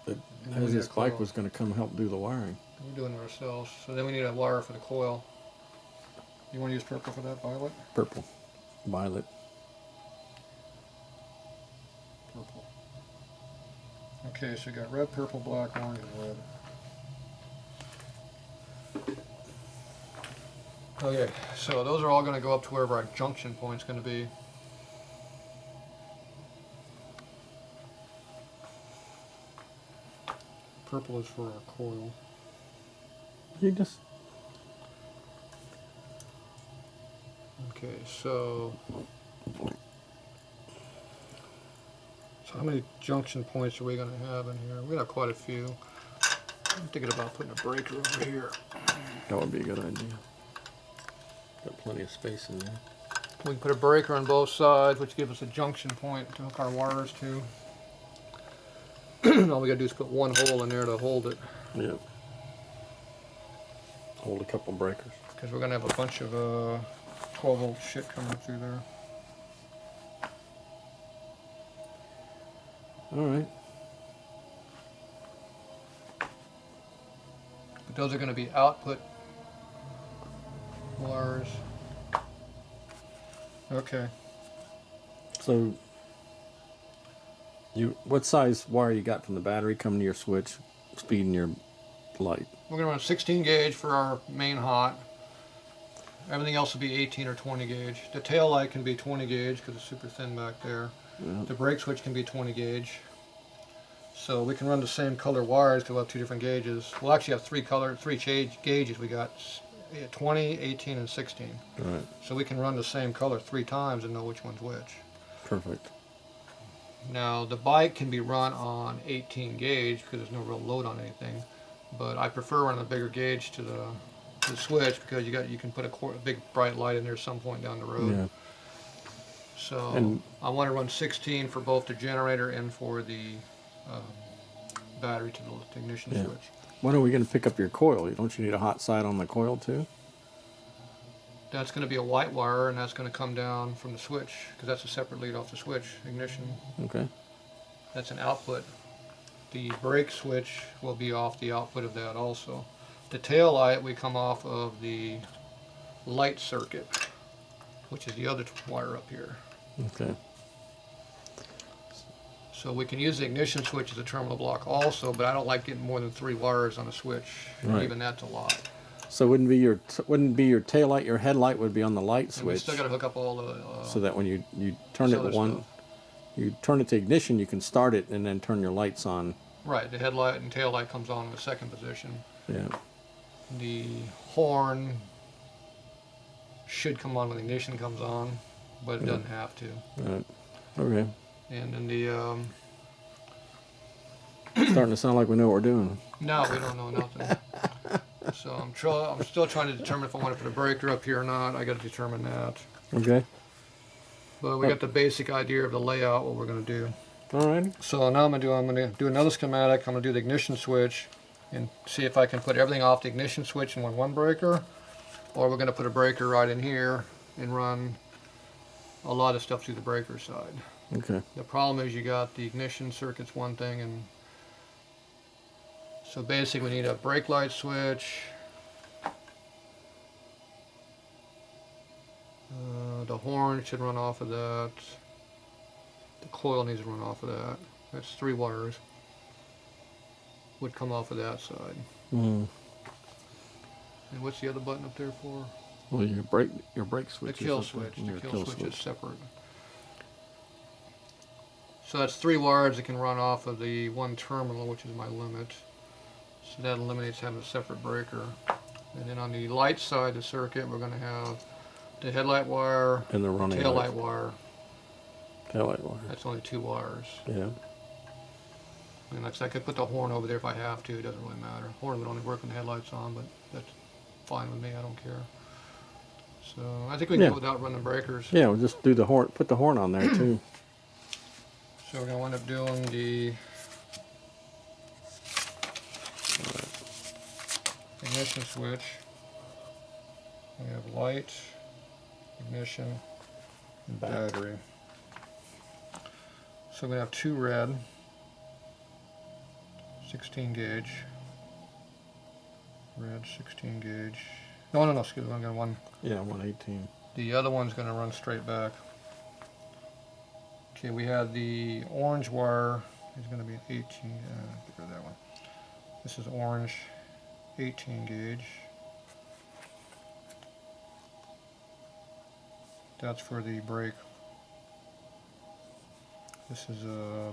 that And then has we this got bike coil. was going to come help do the wiring. We're doing it ourselves. So then we need a wire for the coil. You want to use purple for that, violet? Purple, violet. Purple. Okay, so you got red, purple, black, orange, and red. Okay, so those are all going to go up to wherever our junction point's going to be. Purple is for our coil. You just Okay, so how many junction points are we going to have in here? We got quite a few. I'm thinking about putting a breaker over here. that would be a good idea. Got plenty of space in there. We can put a breaker on both sides, which gives us a junction point to hook our wires to. All we gotta do is put one hole in there to hold it, Yep. Hold a couple breakers. because we're gonna have a bunch of 12-volt shit coming through there. All right. But those are gonna be output wires. Okay. So, what size wire you got from the battery coming to your switch, speeding your light? We're gonna run 16 gauge for our main hot. Everything else will be 18 or 20 gauge. The tail light can be 20 gauge because it's super thin back there. Yeah. The brake switch can be 20 gauge. So we can run the same color wires because we'll have 2 different gauges. We'll actually have 3 gauges. We got 20, 18, and 16. All right. So we can run the same color 3 times and know which one's which. Perfect. Now the bike can be run on 18 gauge because there's no real load on anything. But I prefer running a bigger gauge to the switch because you can put a big bright light in there some point down the road. Yeah. So And- I want to run 16 for both the generator and for the battery to the ignition Yeah. switch. When are we going to pick up your coil? Don't you need a hot side on the coil too? That's going to be a white wire, and that's going to come down from the switch because that's a separate lead off the switch ignition. Okay. That's an output. The brake switch will be off the output of that also. The tail light we come off of the light circuit, which is the other wire up here. Okay. So we can use the ignition switch as a terminal block also, but I don't like getting more than 3 wires on a switch. Right. Even that's a lot. So wouldn't be your tail light, your headlight would be on the light switch. And we still got to hook up all the. So that when you turn it one, you turn it to ignition, you can start it and then turn your lights on. Right, the headlight and tail light comes on in the second position. Yeah. The horn should come on when the ignition comes on, but it doesn't have to. Right. Okay. And then the starting to sound like we know what we're doing. no, we don't know nothing. So I'm still trying to determine if I want to put a breaker up here or not. I got to determine that. Okay. But we got the basic idea of the layout, what we're going to do. All right. So now I'm going to do another schematic. I'm going to do the ignition switch and see if I can put everything off the ignition switch in one breaker, or we're going to put a breaker right in here and run a lot of stuff through the breaker side. Okay. The problem is you got the ignition circuit's one thing, and so basically we need a brake light switch, the horn should run off of that, the coil needs to run off of that. That's 3 wires would come off of that side. Mm. And what's the other button up there for? Well, your brake switch. The kill switch. The kill switch is separate. So that's 3 wires that can run off of the one terminal, which is my limit. So that eliminates having a separate breaker. And then on the light side of the circuit, we're going to have the headlight wire and the running tail light wire. Tail light wire. That's only 2 wires. Yeah. And like I said, I could put the horn over there if I have to. It doesn't really matter. Horn would only work when the headlight's on, but that's fine with me. I don't care. So I think we can go without running breakers. Yeah, we'll just do the horn. Put the horn on there too. So we're going to wind up doing the ignition switch. We have light, ignition, and battery. So we have 2 red, 16 gauge. Red, 16 gauge. No, excuse me, I'm going to one. Yeah, 118. The other one's going to run straight back. Okay, we have the orange wire. It's going to be an 18. Get rid of that one. This is orange, 18 gauge. That's for the brake. This is a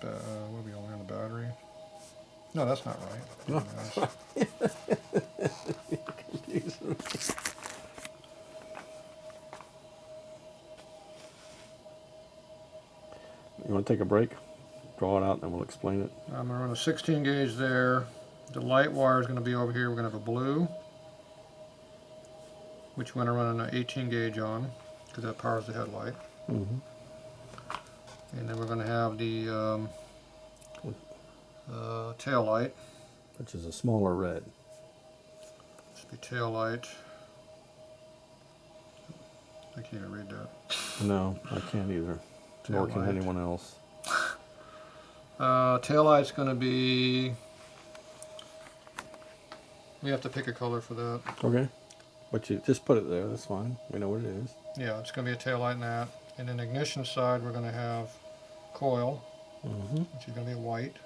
what are we on the battery? No, that's not right. No. You want to take a break? Draw it out and then we'll explain it. I'm going to run a 16 gauge there. The light wire is going to be over here. We're going to have a blue, which we're going to run an 18 gauge on because that powers the headlight. Mm-hmm. And then we're going to have the tail light. Which is a smaller red. This will be tail light. I can't even read that. No, I can't either. Nor can anyone else. Tail light's going to be. We have to pick a color for that. Okay. But you just put it there. That's fine. We know what it is. Yeah, it's going to be a tail light in that. And then ignition side, we're going to have coil, which is going to be white.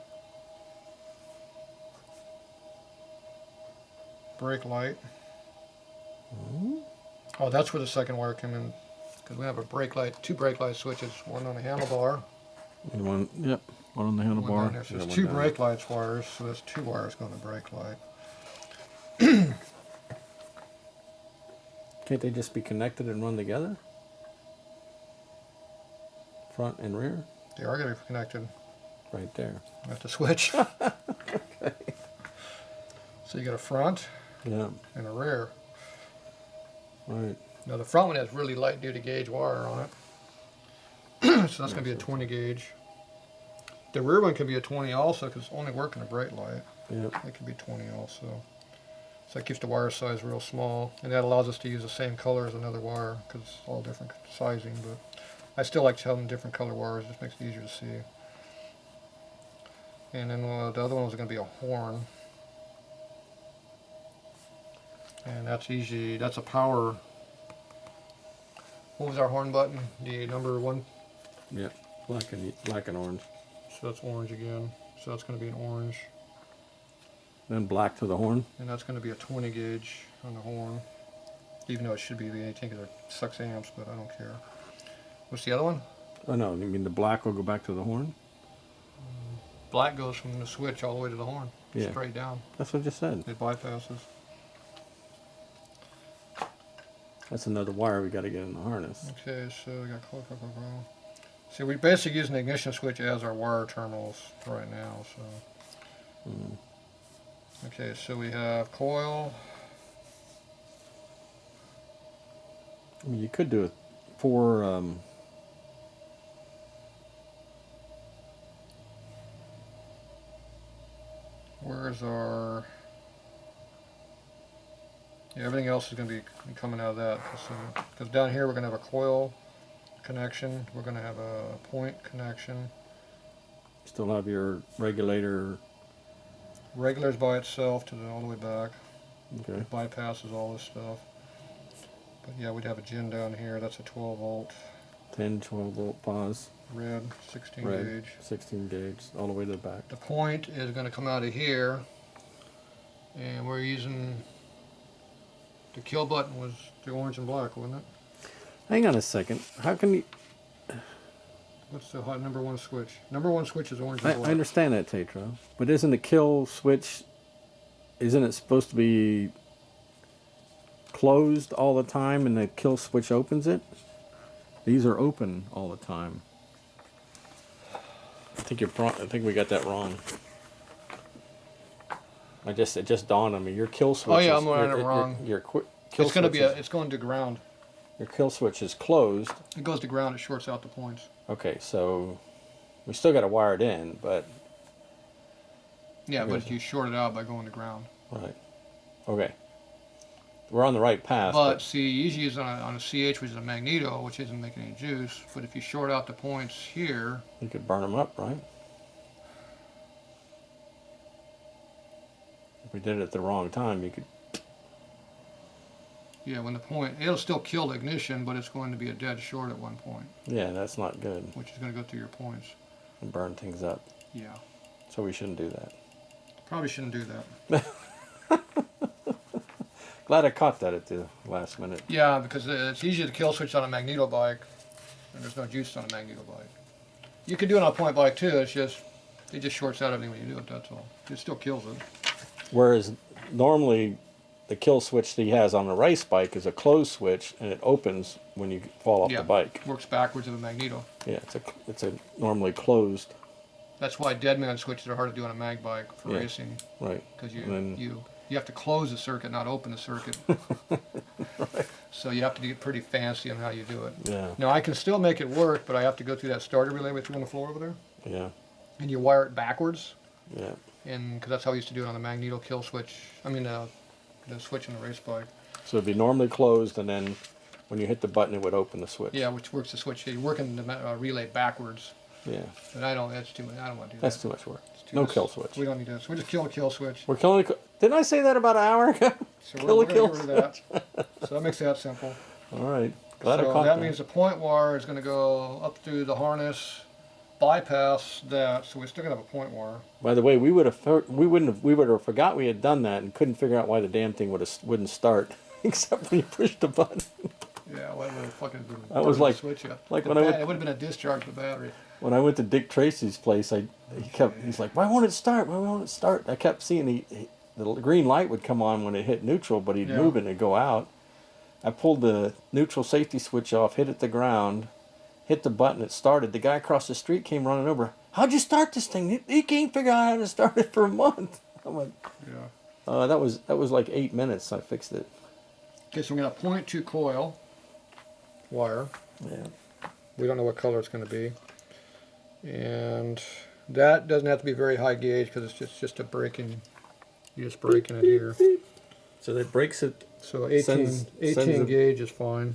Brake light. Oh, that's where the second wire came in, because we have a brake light, 2 brake light switches, one on the handlebar. And one on the handlebar. So there's 2 brake lights wires, so there's 2 wires going to brake light. Can't they just be connected and run together? Front and rear? They are going to be connected. Right there. That's the switch. Okay. So you got a front Yeah. and a rear. Right. Now the front one has really light duty gauge wire on it. So that's going to be a 20 gauge. The rear one can be a 20 also because it's only working a brake light. Yep. It can be 20 also. So that keeps the wire size real small, and that allows us to use the same color as another wire because it's all different sizing, but I still like having different color wires. It just makes it easier to see. And then the other one was going to be a horn. And that's easy. That's a power. What was our horn button? The number 1? Yep. Black and orange. So that's orange again. So that's going to be an orange. Then black to the horn. And that's going to be a 20 gauge on the horn. Even though it should be the 18 because it sucks amps, but I don't care. What's the other one? Oh no, you mean the black will go back to the horn? Black goes from the switch all the way to the horn. Yeah. Straight down. That's what I just said. It bypasses. That's another wire we got to get in the harness. Okay, so we got See, we're basically using the ignition switch as our wire terminals right now. So. Okay, so we have coil. I mean, you could do it for where's our... Yeah, everything else is going to be coming out of that. Because down here we're going to have a coil connection. We're going to have a point connection. still have your regulator. Regulars by itself to all the way back. Okay. It bypasses all this stuff. But yeah, we'd have a gin down here. That's a 12 volt. 10, 12 volt pause. Red, 16 Red, gauge. 16 gauge, all the way to the back. The point is going to come out of here. And we're using... The kill button was the orange and black, wasn't it? Hang on a second. How can you... What's the hot number one switch? Number one switch is orange and I black. understand that, Tetro. But isn't the kill switch... Isn't it supposed to be closed all the time and the kill switch opens it? These are open all the time. I think we got that wrong. It just dawned on me. Your kill switch. Oh yeah, I'm running it wrong. Your kill it's going to switch be it's going to ground. Your kill switch is closed. It goes to ground. It shorts out the points. Okay, so we still got to wire it in, but yeah, but if you short it out by going to ground. Right. Okay. We're on the right path. But see, easy is on a CH, which is a magneto, which isn't making any juice. But if you short out the points here, you could burn them up, right? If we did it at the wrong time, you could. Yeah, when the point, it'll still kill the ignition, but it's going to be a dead short at one point. Yeah, that's not good. Which is going to go through your points. And burn things up. Yeah. So we shouldn't do that. Probably shouldn't do that. Glad I caught that at the last minute. Yeah, because it's easy to kill switch on a magneto bike, and there's no juice on a magneto bike. You could do it on a point bike too. It just shorts out everything when you do it. That's all. It still kills it. Whereas normally the kill switch that he has on the race bike is a closed switch, and it opens when you fall off the bike. Works backwards of a magneto. Yeah, it's a normally closed. That's why dead man switches are hard to do on a mag bike for racing. Right. Because you have to close the circuit, not open the circuit. Right. So you have to get pretty fancy on how you do it. Yeah. Now I can still make it work, but I have to go through that starter relay we threw on the floor over there. Yeah. And you wire it backwards. Yeah. And because that's how we used to do it on the magneto kill switch. I mean the switch on the race bike. So it'd be normally closed, and then when you hit the button, it would open the switch. Yeah, which works the switch. You're working the relay backwards. Yeah. But I don't. That's too much. I don't want to do that. That's too much work. No kill switch. We don't need that. So we just kill the kill switch. We're killing. Didn't I say that about an hour ago? So kill we're the kill switch. That. So that makes that simple. All right. Glad I So caught that means the point wire is going to go up through the harness, bypass that. So we're still going to have a point wire. By the way, we would have forgot we had done that and couldn't figure out why the damn thing wouldn't start, except when you pushed the button. Yeah, well, it would have fucking been. That was like switch up. Like it when I would have been a discharge of the battery. When I went to Dick Tracy's place, he's like, why won't it start? Why won't it start? I kept seeing the green light would come on when it hit neutral, but he'd move it and it'd go out. I pulled the neutral safety switch off, hit it the ground, hit the button, it started. The guy across the street came running over. How'd you start this thing? He can't figure out how to start it for a month. I'm like, that was like 8 minutes. I fixed it. Okay, so we're gonna point to coil wire. Yeah. We don't know what color it's gonna be. And that doesn't have to be very high gauge because it's just a breaking. You're just breaking it here. So that breaks it. So 18 gauge is fine.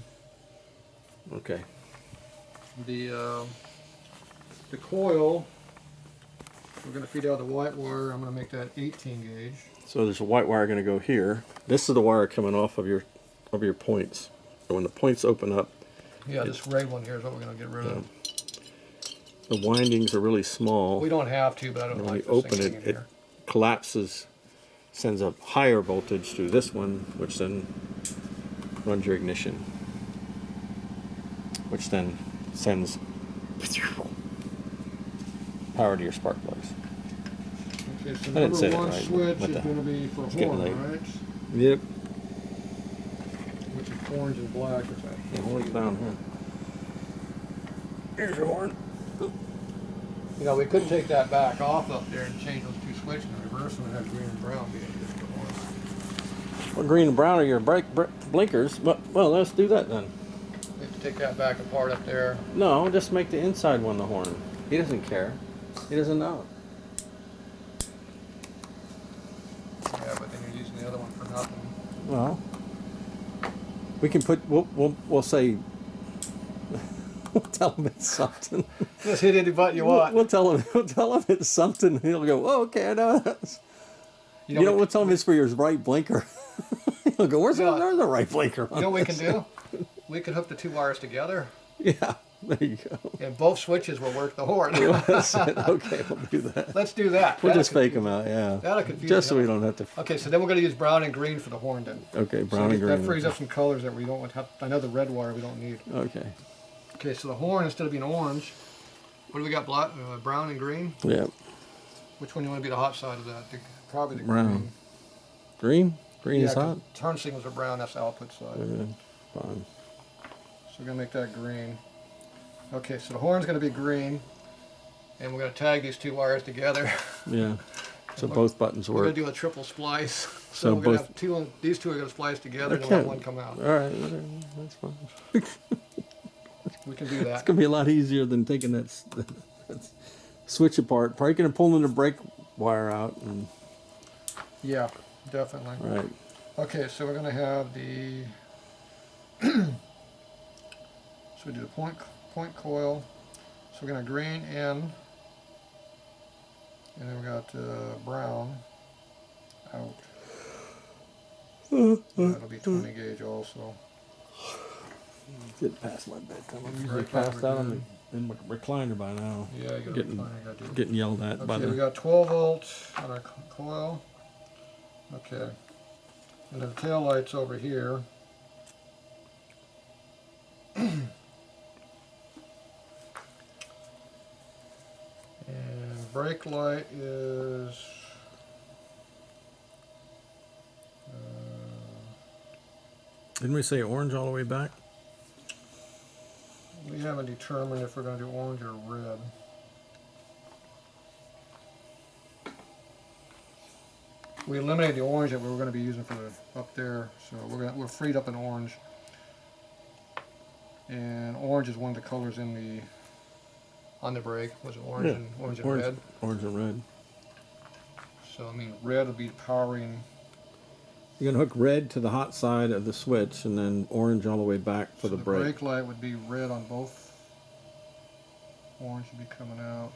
Okay. The coil, we're going to feed out the white wire. I'm going to make that 18 gauge. So there's a white wire going to go here. This is the wire coming off of your points. So when the points open up. Yeah, this red one here is what we're going to get rid of. The windings are really small. We don't have to, but I don't When like you this open thing it, in it here. collapses, sends a higher voltage through this one, which then runs your ignition, which then sends power to your spark plugs. Okay, so I didn't say number that one right, switch but is the- going to be for it's getting horn, late. right? Yep. Which is orange and black. Or something. Yeah, hold it down here. Here's your horn. You know, we could take that back off up there and change those two switches and reverse them and have green and brown be just the one. Well, green and brown are your blinkers. Well, let's do that then. We have to take that back apart up there. No, just make the inside one the horn. He doesn't care. He doesn't know. Yeah, but then you're using the other one for nothing. Well, we can put. We'll say. We'll tell him it's something. Just hit any button you want. We'll tell him. We'll tell him it's something. He'll go. Oh, okay, I know. You know, We'll tell him it's for your right blinker. He'll go. There's the right blinker. You know what we can do? We can hook the two wires together, Yeah, there you go. and both switches will work the horn. That's it. Okay, we'll do that. Let's do that. We'll That'll just fake confuse them out. Yeah. That'll confuse Just so the we hell. don't have to. Okay, so then we're going to use brown and green for the horn then. Okay, brown So and green. that frees up some colors that we don't have. I know the red wire we don't need. Okay. Okay, so the horn, instead of being orange, what do we got? Black, brown and green? Yeah. Which one you want to be the hot side of that? Probably the Brown. green. Green? Green Yeah, is 'cause hot? turn signals are brown, that's the output side. Fine. So we're going to make that green. Okay, so the horn's going to be green, and we're going to tag these two wires together. Yeah. So both buttons We're going work. to do a triple splice. So So we're going to both- have two, these two are going to splice together and Okay. let one come out. All right, that's fine. We can do It's that. gonna be a lot easier than taking that switch apart, breaking and pulling the brake wire out, and Yeah, definitely. right. Okay, so we're going to have the, so we do the point coil. So we're going to green in, and then we got brown out. That'll be 20 gauge also. Get past my bedtime. I'm Right, usually passed out in my recliner by now. Yeah, you got Getting- to got to do. Getting yelled at by Okay, we the. got 12 volts on our coil. Okay, and then the tail light's over here. And brake light is Didn't we say orange all the way back? we haven't determined if we're going to do orange or red. We eliminated the orange that we were going to be using for the up there, so we're freed up in orange. And orange is one of the colors in the on the brake. Was it orange Yeah, and orange red? Orange and red. So I mean, red will be powering. You're gonna hook red to the hot side of the switch, and then orange all the way back for So the brake. brake light would be red on both. Orange would be coming out.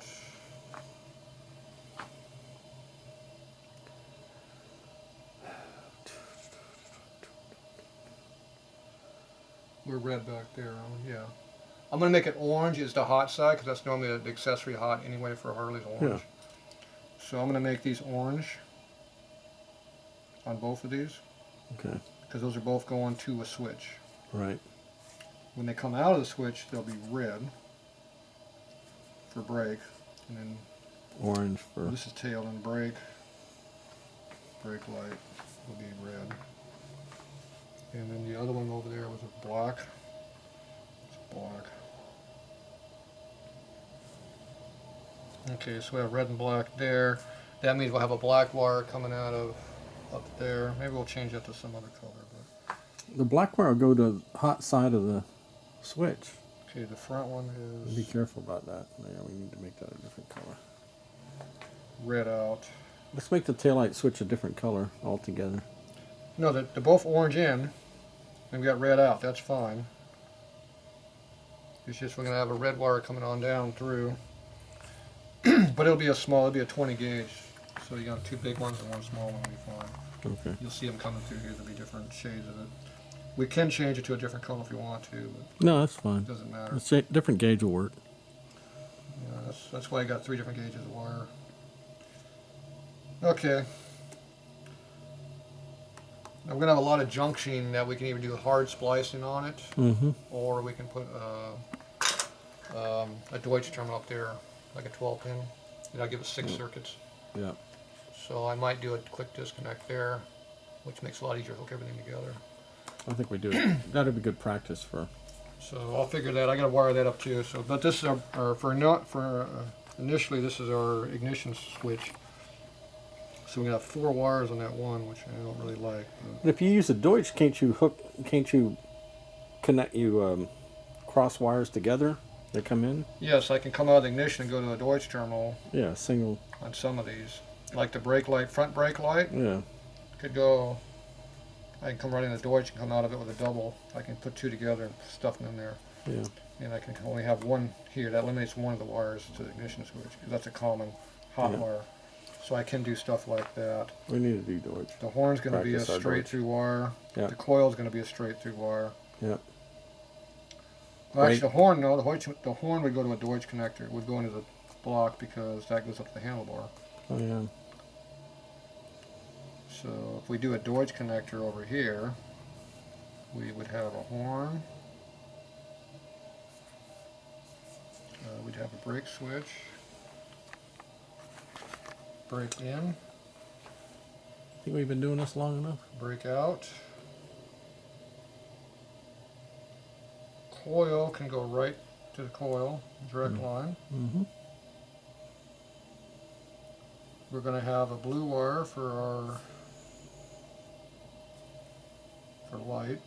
We're red back there, yeah. I'm going to make it orange as the hot side because that's normally the accessory hot anyway for Harley's orange. So I'm going to make these orange on both of these Okay. because those are both going to a switch. Right. When they come out of the switch, they'll be red for brake, and then Orange for. this is tail and brake. Brake light will be red. And then the other one over there was a black. It's black. Okay, so we have red and black there. That means we'll have a black wire coming out of up there. Maybe we'll change that to some other color. But The black wire will go to the hot side of the switch. okay, the front one Be is careful about that. Yeah, we need to make that a different color. red out. Let's make the taillight switch a different color altogether. No, they're both orange in, and we got red out. That's fine. It's just we're gonna have a red wire coming on down through, but it'll be it'll be a 20 gauge. So you got two big ones and one small one will be fine. Okay. You'll see them coming through here. There'll be different shades of it. We can change it to a different color if you want to, but No, that's it fine. doesn't matter. Different gauge will work. That's why I got 3 different gauges of wire. Okay. Now we're going to have a lot of junctioning that we can either do hard splicing on it, or we can put a Deutsch terminal up there, like a 12 pin. That'll give us 6 circuits. Yeah. So I might do a quick disconnect there, which makes it a lot easier to hook everything together. I think we do it. That'd be good practice for. So I'll figure that. I got to wire that up too. So, but this is initially this is our ignition switch. So we got 4 wires on that one, which I don't really like. But if you use a Deutsch, can't you connect cross wires together? They come in. Yes, I can come out of the ignition and go to a Deutsch terminal. Yeah, single. On some of these, like the brake light, front brake light. Yeah. Could go. I can come right in the Deutsch and come out of it with a double. I can put 2 together and stuff them in there. Yeah. And I can only have one here. That eliminates one of the wires to the ignition switch because that's a common hot wire. So I can do stuff like that. We need to do Deutsch. The horn's going to be a straight through wire. Yeah. The coil's going to be a straight through wire. Yeah. Well, actually, the horn, no. The horn would go to a Deutsch connector. It would go into the block because that goes up to the handlebar. Oh yeah. So if we do a Deutsch connector over here, we would have a horn. We'd have a brake switch. Brake in. I think we've been doing this long enough. Brake out. Coil can go right to the coil, direct line. We're going to have a blue wire for light.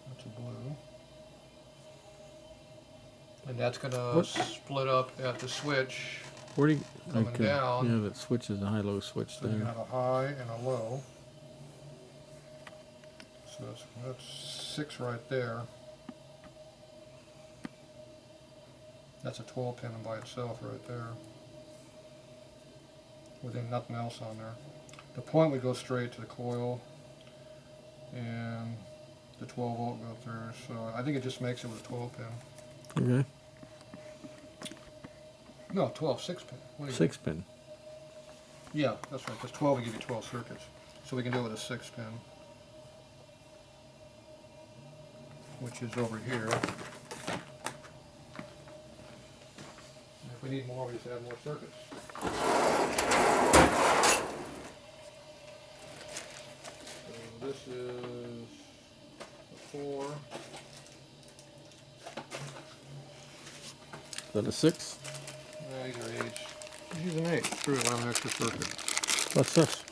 That's a blue. And that's going to split up at the switch. Where do you coming down? Yeah, that switch is a high-low switch So there. you have a high and a low. So that's 6 right there. That's a 12 pin by itself right there. With nothing else on there. The point would go straight to the coil, and the 12 volt go through. So I think it just makes it with a 12 pin. Okay. No, 12, 6 pin. What 6 pin. Yeah, that's right. Because 12 will give you 12 circuits. So we can do it with a 6 pin, which is over here. And if we need more, we just add more circuits. So this is a 4. Is that a 6? These are 8. Let's use an 8. Screw it, I'm an extra circuit. What's this?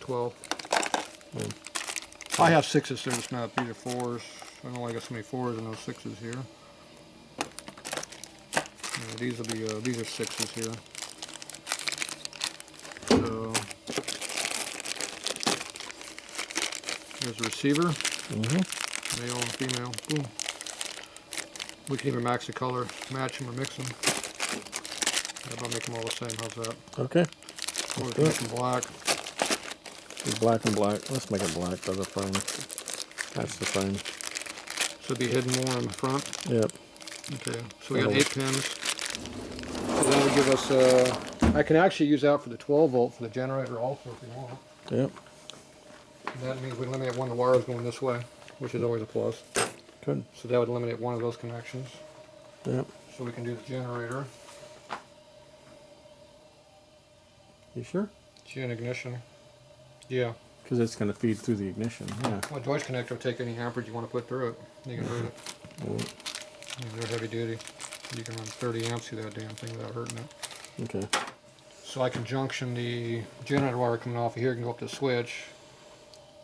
12. I have 6s there, it's not. These are 4s. I don't know why I got so many 4s and no 6s here. Yeah, these will be, these are 6s here. So, there's the receiver. Male and female. Boom. We can even max the color, match them or mix them. How about make them all the same? How's that? Okay. Or we can make them black. Black and black. Let's make it black by the frame. That's the frame. So it'd be hidden more in the front. Yep. Okay. So we got 8 pins. So that would give us. I can actually use that for the 12 volt for the generator also if you want. Yep. And that means we eliminate one of the wires going this way, which is always a plus. Good. So that would eliminate one of those connections. Yep. So we can do the generator. You sure? Gen ignition. Yeah. Because it's going to feed through the ignition. Yeah. Well, Deutsch connector will take any amperage you want to put through it. You can hurt it. They're heavy duty. You can run 30 amps through that damn thing without hurting it. Okay. So I can junction the generator wire coming off of here, can go up to the switch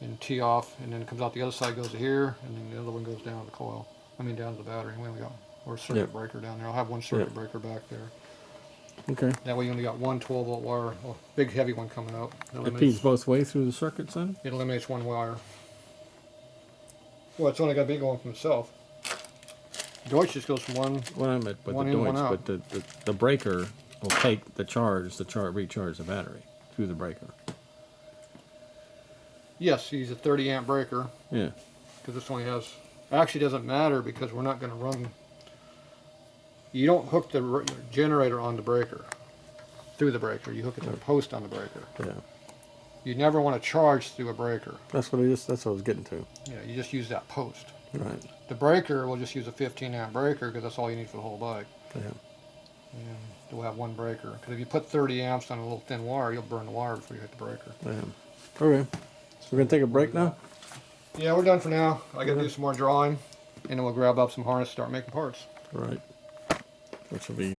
and tee off, and then it comes out the other side, goes to here, and then the other one goes down to the coil. I mean down to the battery. We only got or circuit breaker down there. I'll have one circuit breaker back there. Okay. That way you only got one 12 volt wire, a big heavy one coming out. It feeds both ways through the circuits then? It eliminates one wire. Well, it's only got to be going from itself. Deutsch just goes from one. What I meant, but one the in, one Deutsch, out. but the breaker will take the charge, recharge the battery through the breaker. Yes, he's a 30 amp breaker. Yeah. Because this only has. Actually, doesn't matter because we're not going to run You don't hook the generator on the breaker, through the breaker. You hook it to the post on the breaker. Yeah. You never want to charge through a breaker. That's what I was getting to. Yeah, you just use that post. Right. The breaker, we'll just use a 15 amp breaker because that's all you need for the whole bike. Yeah. And we'll have one breaker. Because if you put 30 amps on a little thin wire, you'll burn the wire before you hit the breaker. Yeah. Okay. So we're gonna take a break now. Yeah, we're done for now. I gotta do some more drawing, and then we'll grab up some harness, start making parts. Right. Which will be